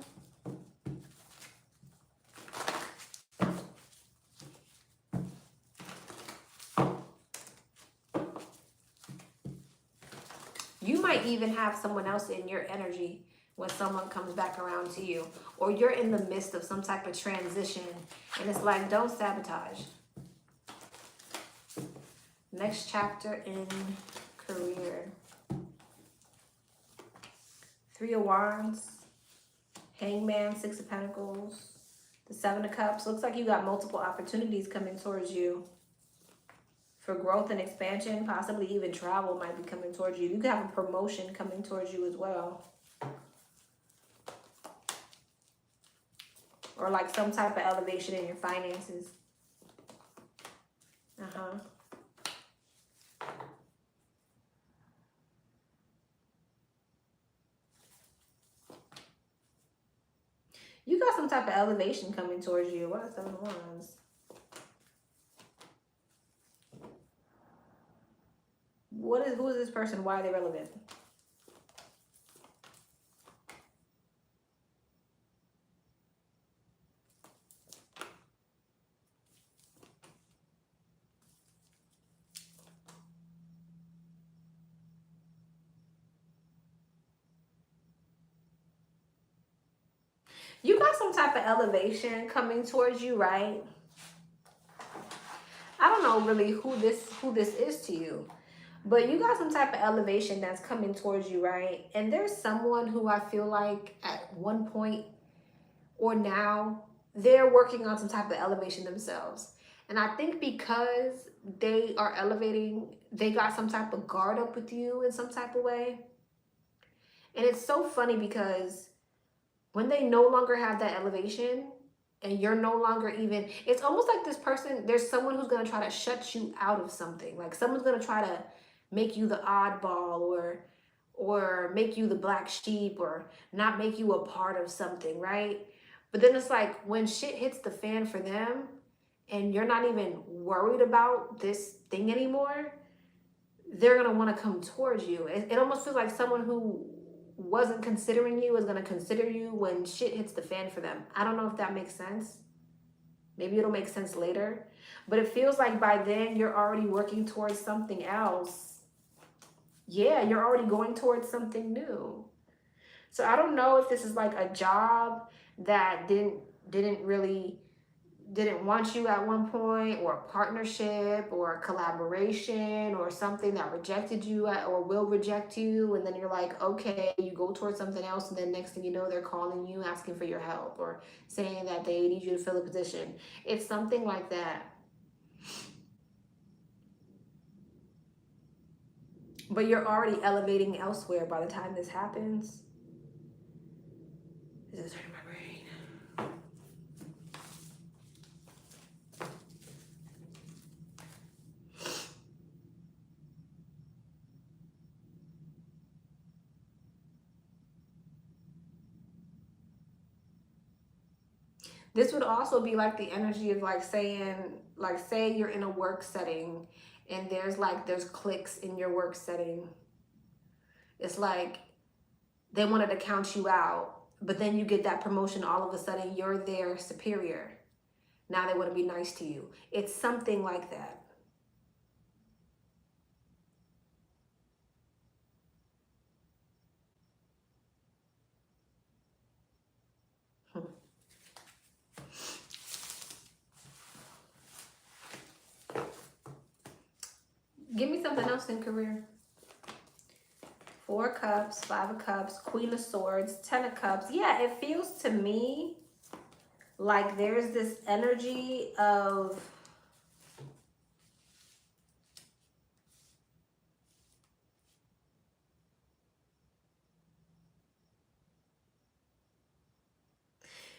You might even have someone else in your energy when someone comes back around to you. Or you're in the midst of some type of transition. And it's like, don't sabotage. Next chapter in career. Three of Wands. Hangman, Six of Pentacles. The Seven of Cups. Looks like you got multiple opportunities coming towards you. For growth and expansion, possibly even travel might be coming towards you. You could have a promotion coming towards you as well. Or like some type of elevation in your finances. You got some type of elevation coming towards you. What are Seven of Wands? Who is this person? Why are they relevant? You got some type of elevation coming towards you, right? I don't know really who this is to you. But you got some type of elevation that's coming towards you, right? And there's someone who I feel like at one point or now, they're working on some type of elevation themselves. And I think because they are elevating, they got some type of guard up with you in some type of way. And it's so funny because when they no longer have that elevation and you're no longer even, it's almost like this person, there's someone who's going to try to shut you out of something. Like someone's going to try to make you the oddball or make you the black sheep or not make you a part of something, right? But then it's like when shit hits the fan for them and you're not even worried about this thing anymore, they're going to want to come towards you. It almost feels like someone who wasn't considering you is going to consider you when shit hits the fan for them. I don't know if that makes sense. Maybe it'll make sense later. But it feels like by then you're already working towards something else. Yeah, you're already going towards something new. So I don't know if this is like a job that didn't want you at one point, or a partnership or a collaboration or something that rejected you or will reject you, and then you're like, okay, you go towards something else, and then next thing you know, they're calling you asking for your help or saying that they need you to fill a position. It's something like that. But you're already elevating elsewhere by the time this happens. This is hurting my brain. This would also be like the energy of like saying, like say you're in a work setting and there's cliques in your work setting. It's like they wanted to count you out, but then you get that promotion, all of a sudden you're their superior. Now they want to be nice to you. It's something like that. Give me something else in career. 4 cups, 5 of cups, Queen of Swords, 10 of cups. Yeah, it feels to me like there's this energy of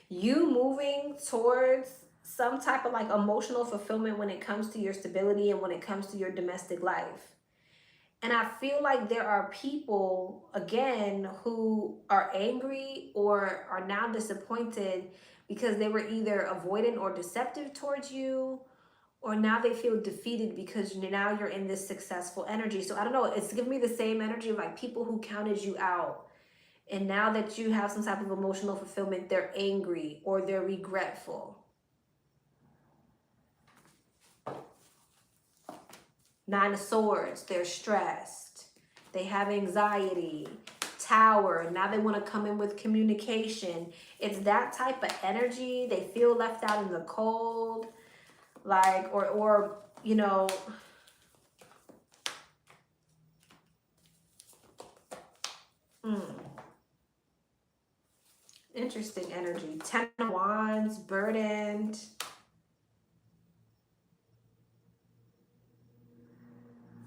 you moving towards some type of like emotional fulfillment when it comes to your stability and when it comes to your domestic life. And I feel like there are people, again, who are angry or are now disappointed because they were either avoidant or deceptive towards you, or now they feel defeated because now you're in this successful energy. So I don't know, it's giving me the same energy of like people who counted you out. And now that you have some type of emotional fulfillment, they're angry or they're regretful. 9 of Swords, they're stressed. They have anxiety. Tower, now they want to come in with communication. It's that type of energy. They feel left out in the cold. Like, or you know, interesting energy. 10 of Wands, burdened.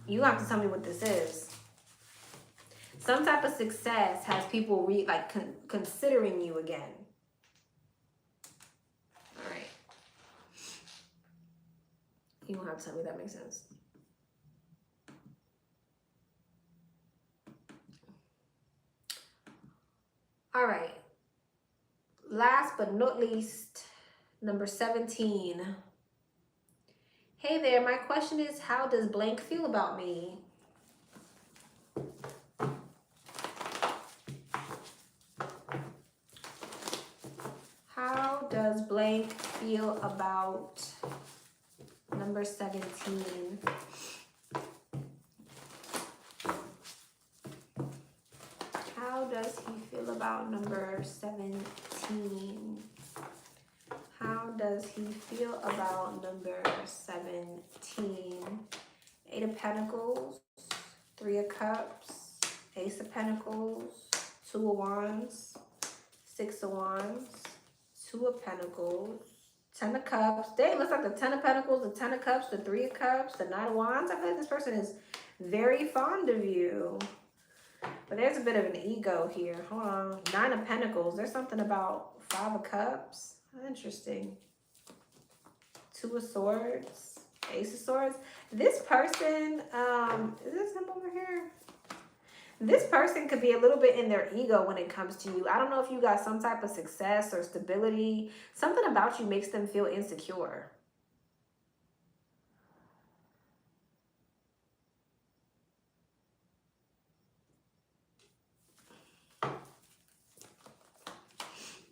You have to tell me what this is. Some type of success has people considering you again. All right. You don't have to tell me that makes sense. All right. Last but not least, number 17. Hey there, my question is, how does blank feel about me? How does blank feel about number 17? How does he feel about number 17? How does he feel about number 17? 8 of Pentacles, 3 of Cups, Ace of Pentacles, 2 of Wands, 6 of Wands, 2 of Pentacles, 10 of Cups. Dang, looks like the 10 of Pentacles, the 10 of Cups, the 3 of Cups, the 9 of Wands. I feel like this person is very fond of you. But there's a bit of an ego here. Hold on. 9 of Pentacles. There's something about 5 of Cups. Interesting. 2 of Swords. Ace of Swords. This person, is this him over here? This person could be a little bit in their ego when it comes to you. I don't know if you got some type of success or stability. Something about you makes them feel insecure.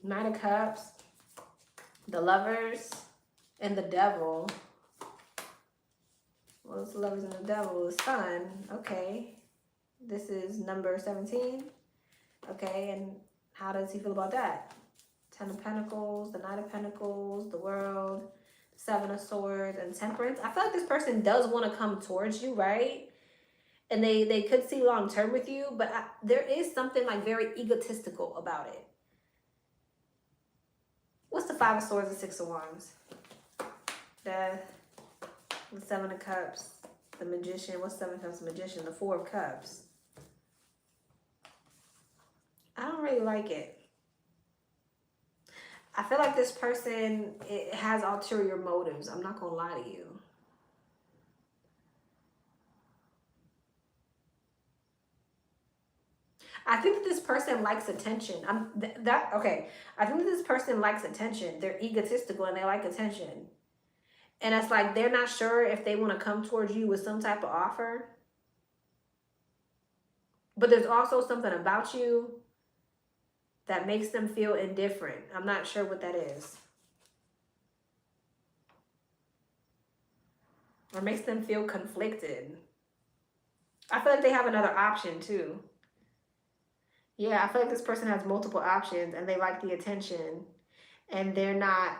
Knight of Cups, the Lovers, and the Devil. Well, it's the Lovers and the Devil, the Sun. Okay. This is number 17. Okay, and how does he feel about that? 10 of Pentacles, the Knight of Pentacles, the World, 7 of Swords, and Temperance. I feel like this person does want to come towards you, right? And they could see long term with you, but there is something like very egotistical about it. What's the 5 of Swords and 6 of Wands? The 7 of Cups, the Magician. What's 7 of Cups, the Magician? The 4 of Cups. I don't really like it. I feel like this person, it has ulterior motives. I'm not going to lie to you. I think that this person likes attention. Okay. I think that this person likes attention. They're egotistical and they like attention. And it's like they're not sure if they want to come towards you with some type of offer. But there's also something about you that makes them feel indifferent. I'm not sure what that is. Or makes them feel conflicted. I feel like they have another option too. Yeah, I feel like this person has multiple options and they like the attention. And they're not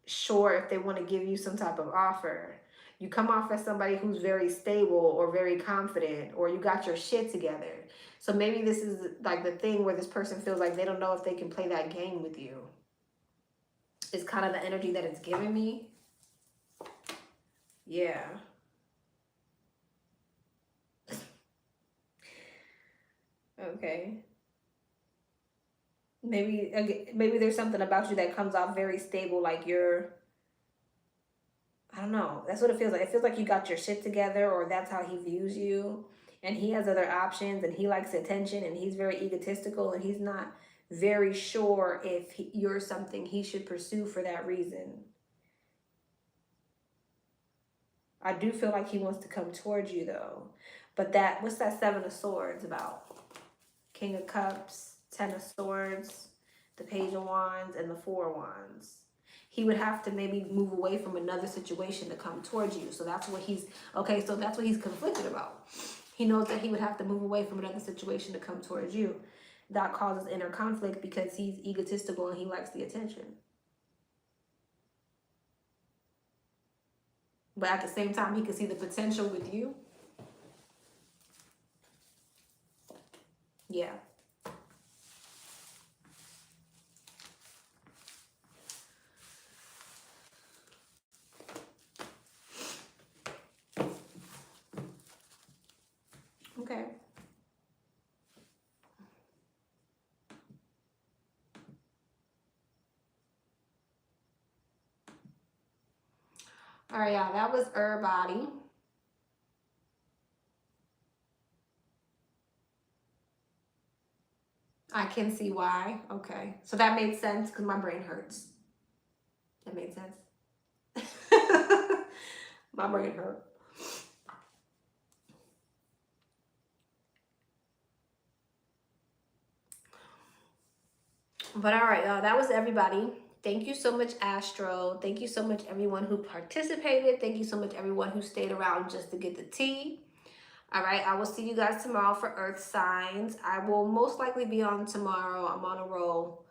sure if they want to give you some type of offer. You come off as somebody who's very stable or very confident, or you got your shit together. So maybe this is like the thing where this person feels like they don't know if they can play that game with you. It's kind of the energy that it's giving me. Yeah. Okay. Maybe there's something about you that comes off very stable, like you're, I don't know. That's what it feels like. It feels like you got your shit together, or that's how he views you. And he has other options, and he likes attention, and he's very egotistical, and he's not very sure if you're something he should pursue for that reason. I do feel like he wants to come towards you, though. But what's that 7 of Swords about? King of Cups, 10 of Swords, the Page of Wands, and the 4 of Wands. He would have to maybe move away from another situation to come towards you. So that's what he's conflicted about. He knows that he would have to move away from another situation to come towards you. That causes inner conflict because he's egotistical and he likes the attention. But at the same time, he can see the potential with you. Yeah. Okay. All right, y'all. That was everybody. I can see why. Okay. So that made sense because my brain hurts. That made sense. My brain hurt. But all right, y'all. That was everybody. Thank you so much, Astro. Thank you so much, everyone who participated. Thank you so much, everyone who stayed around just to get the tea. All right, I will see you guys tomorrow for Earth signs. I will most likely be on tomorrow. I'm on a roll.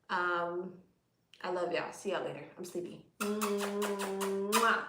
I love y'all. See y'all later. I'm sleepy. Mwah.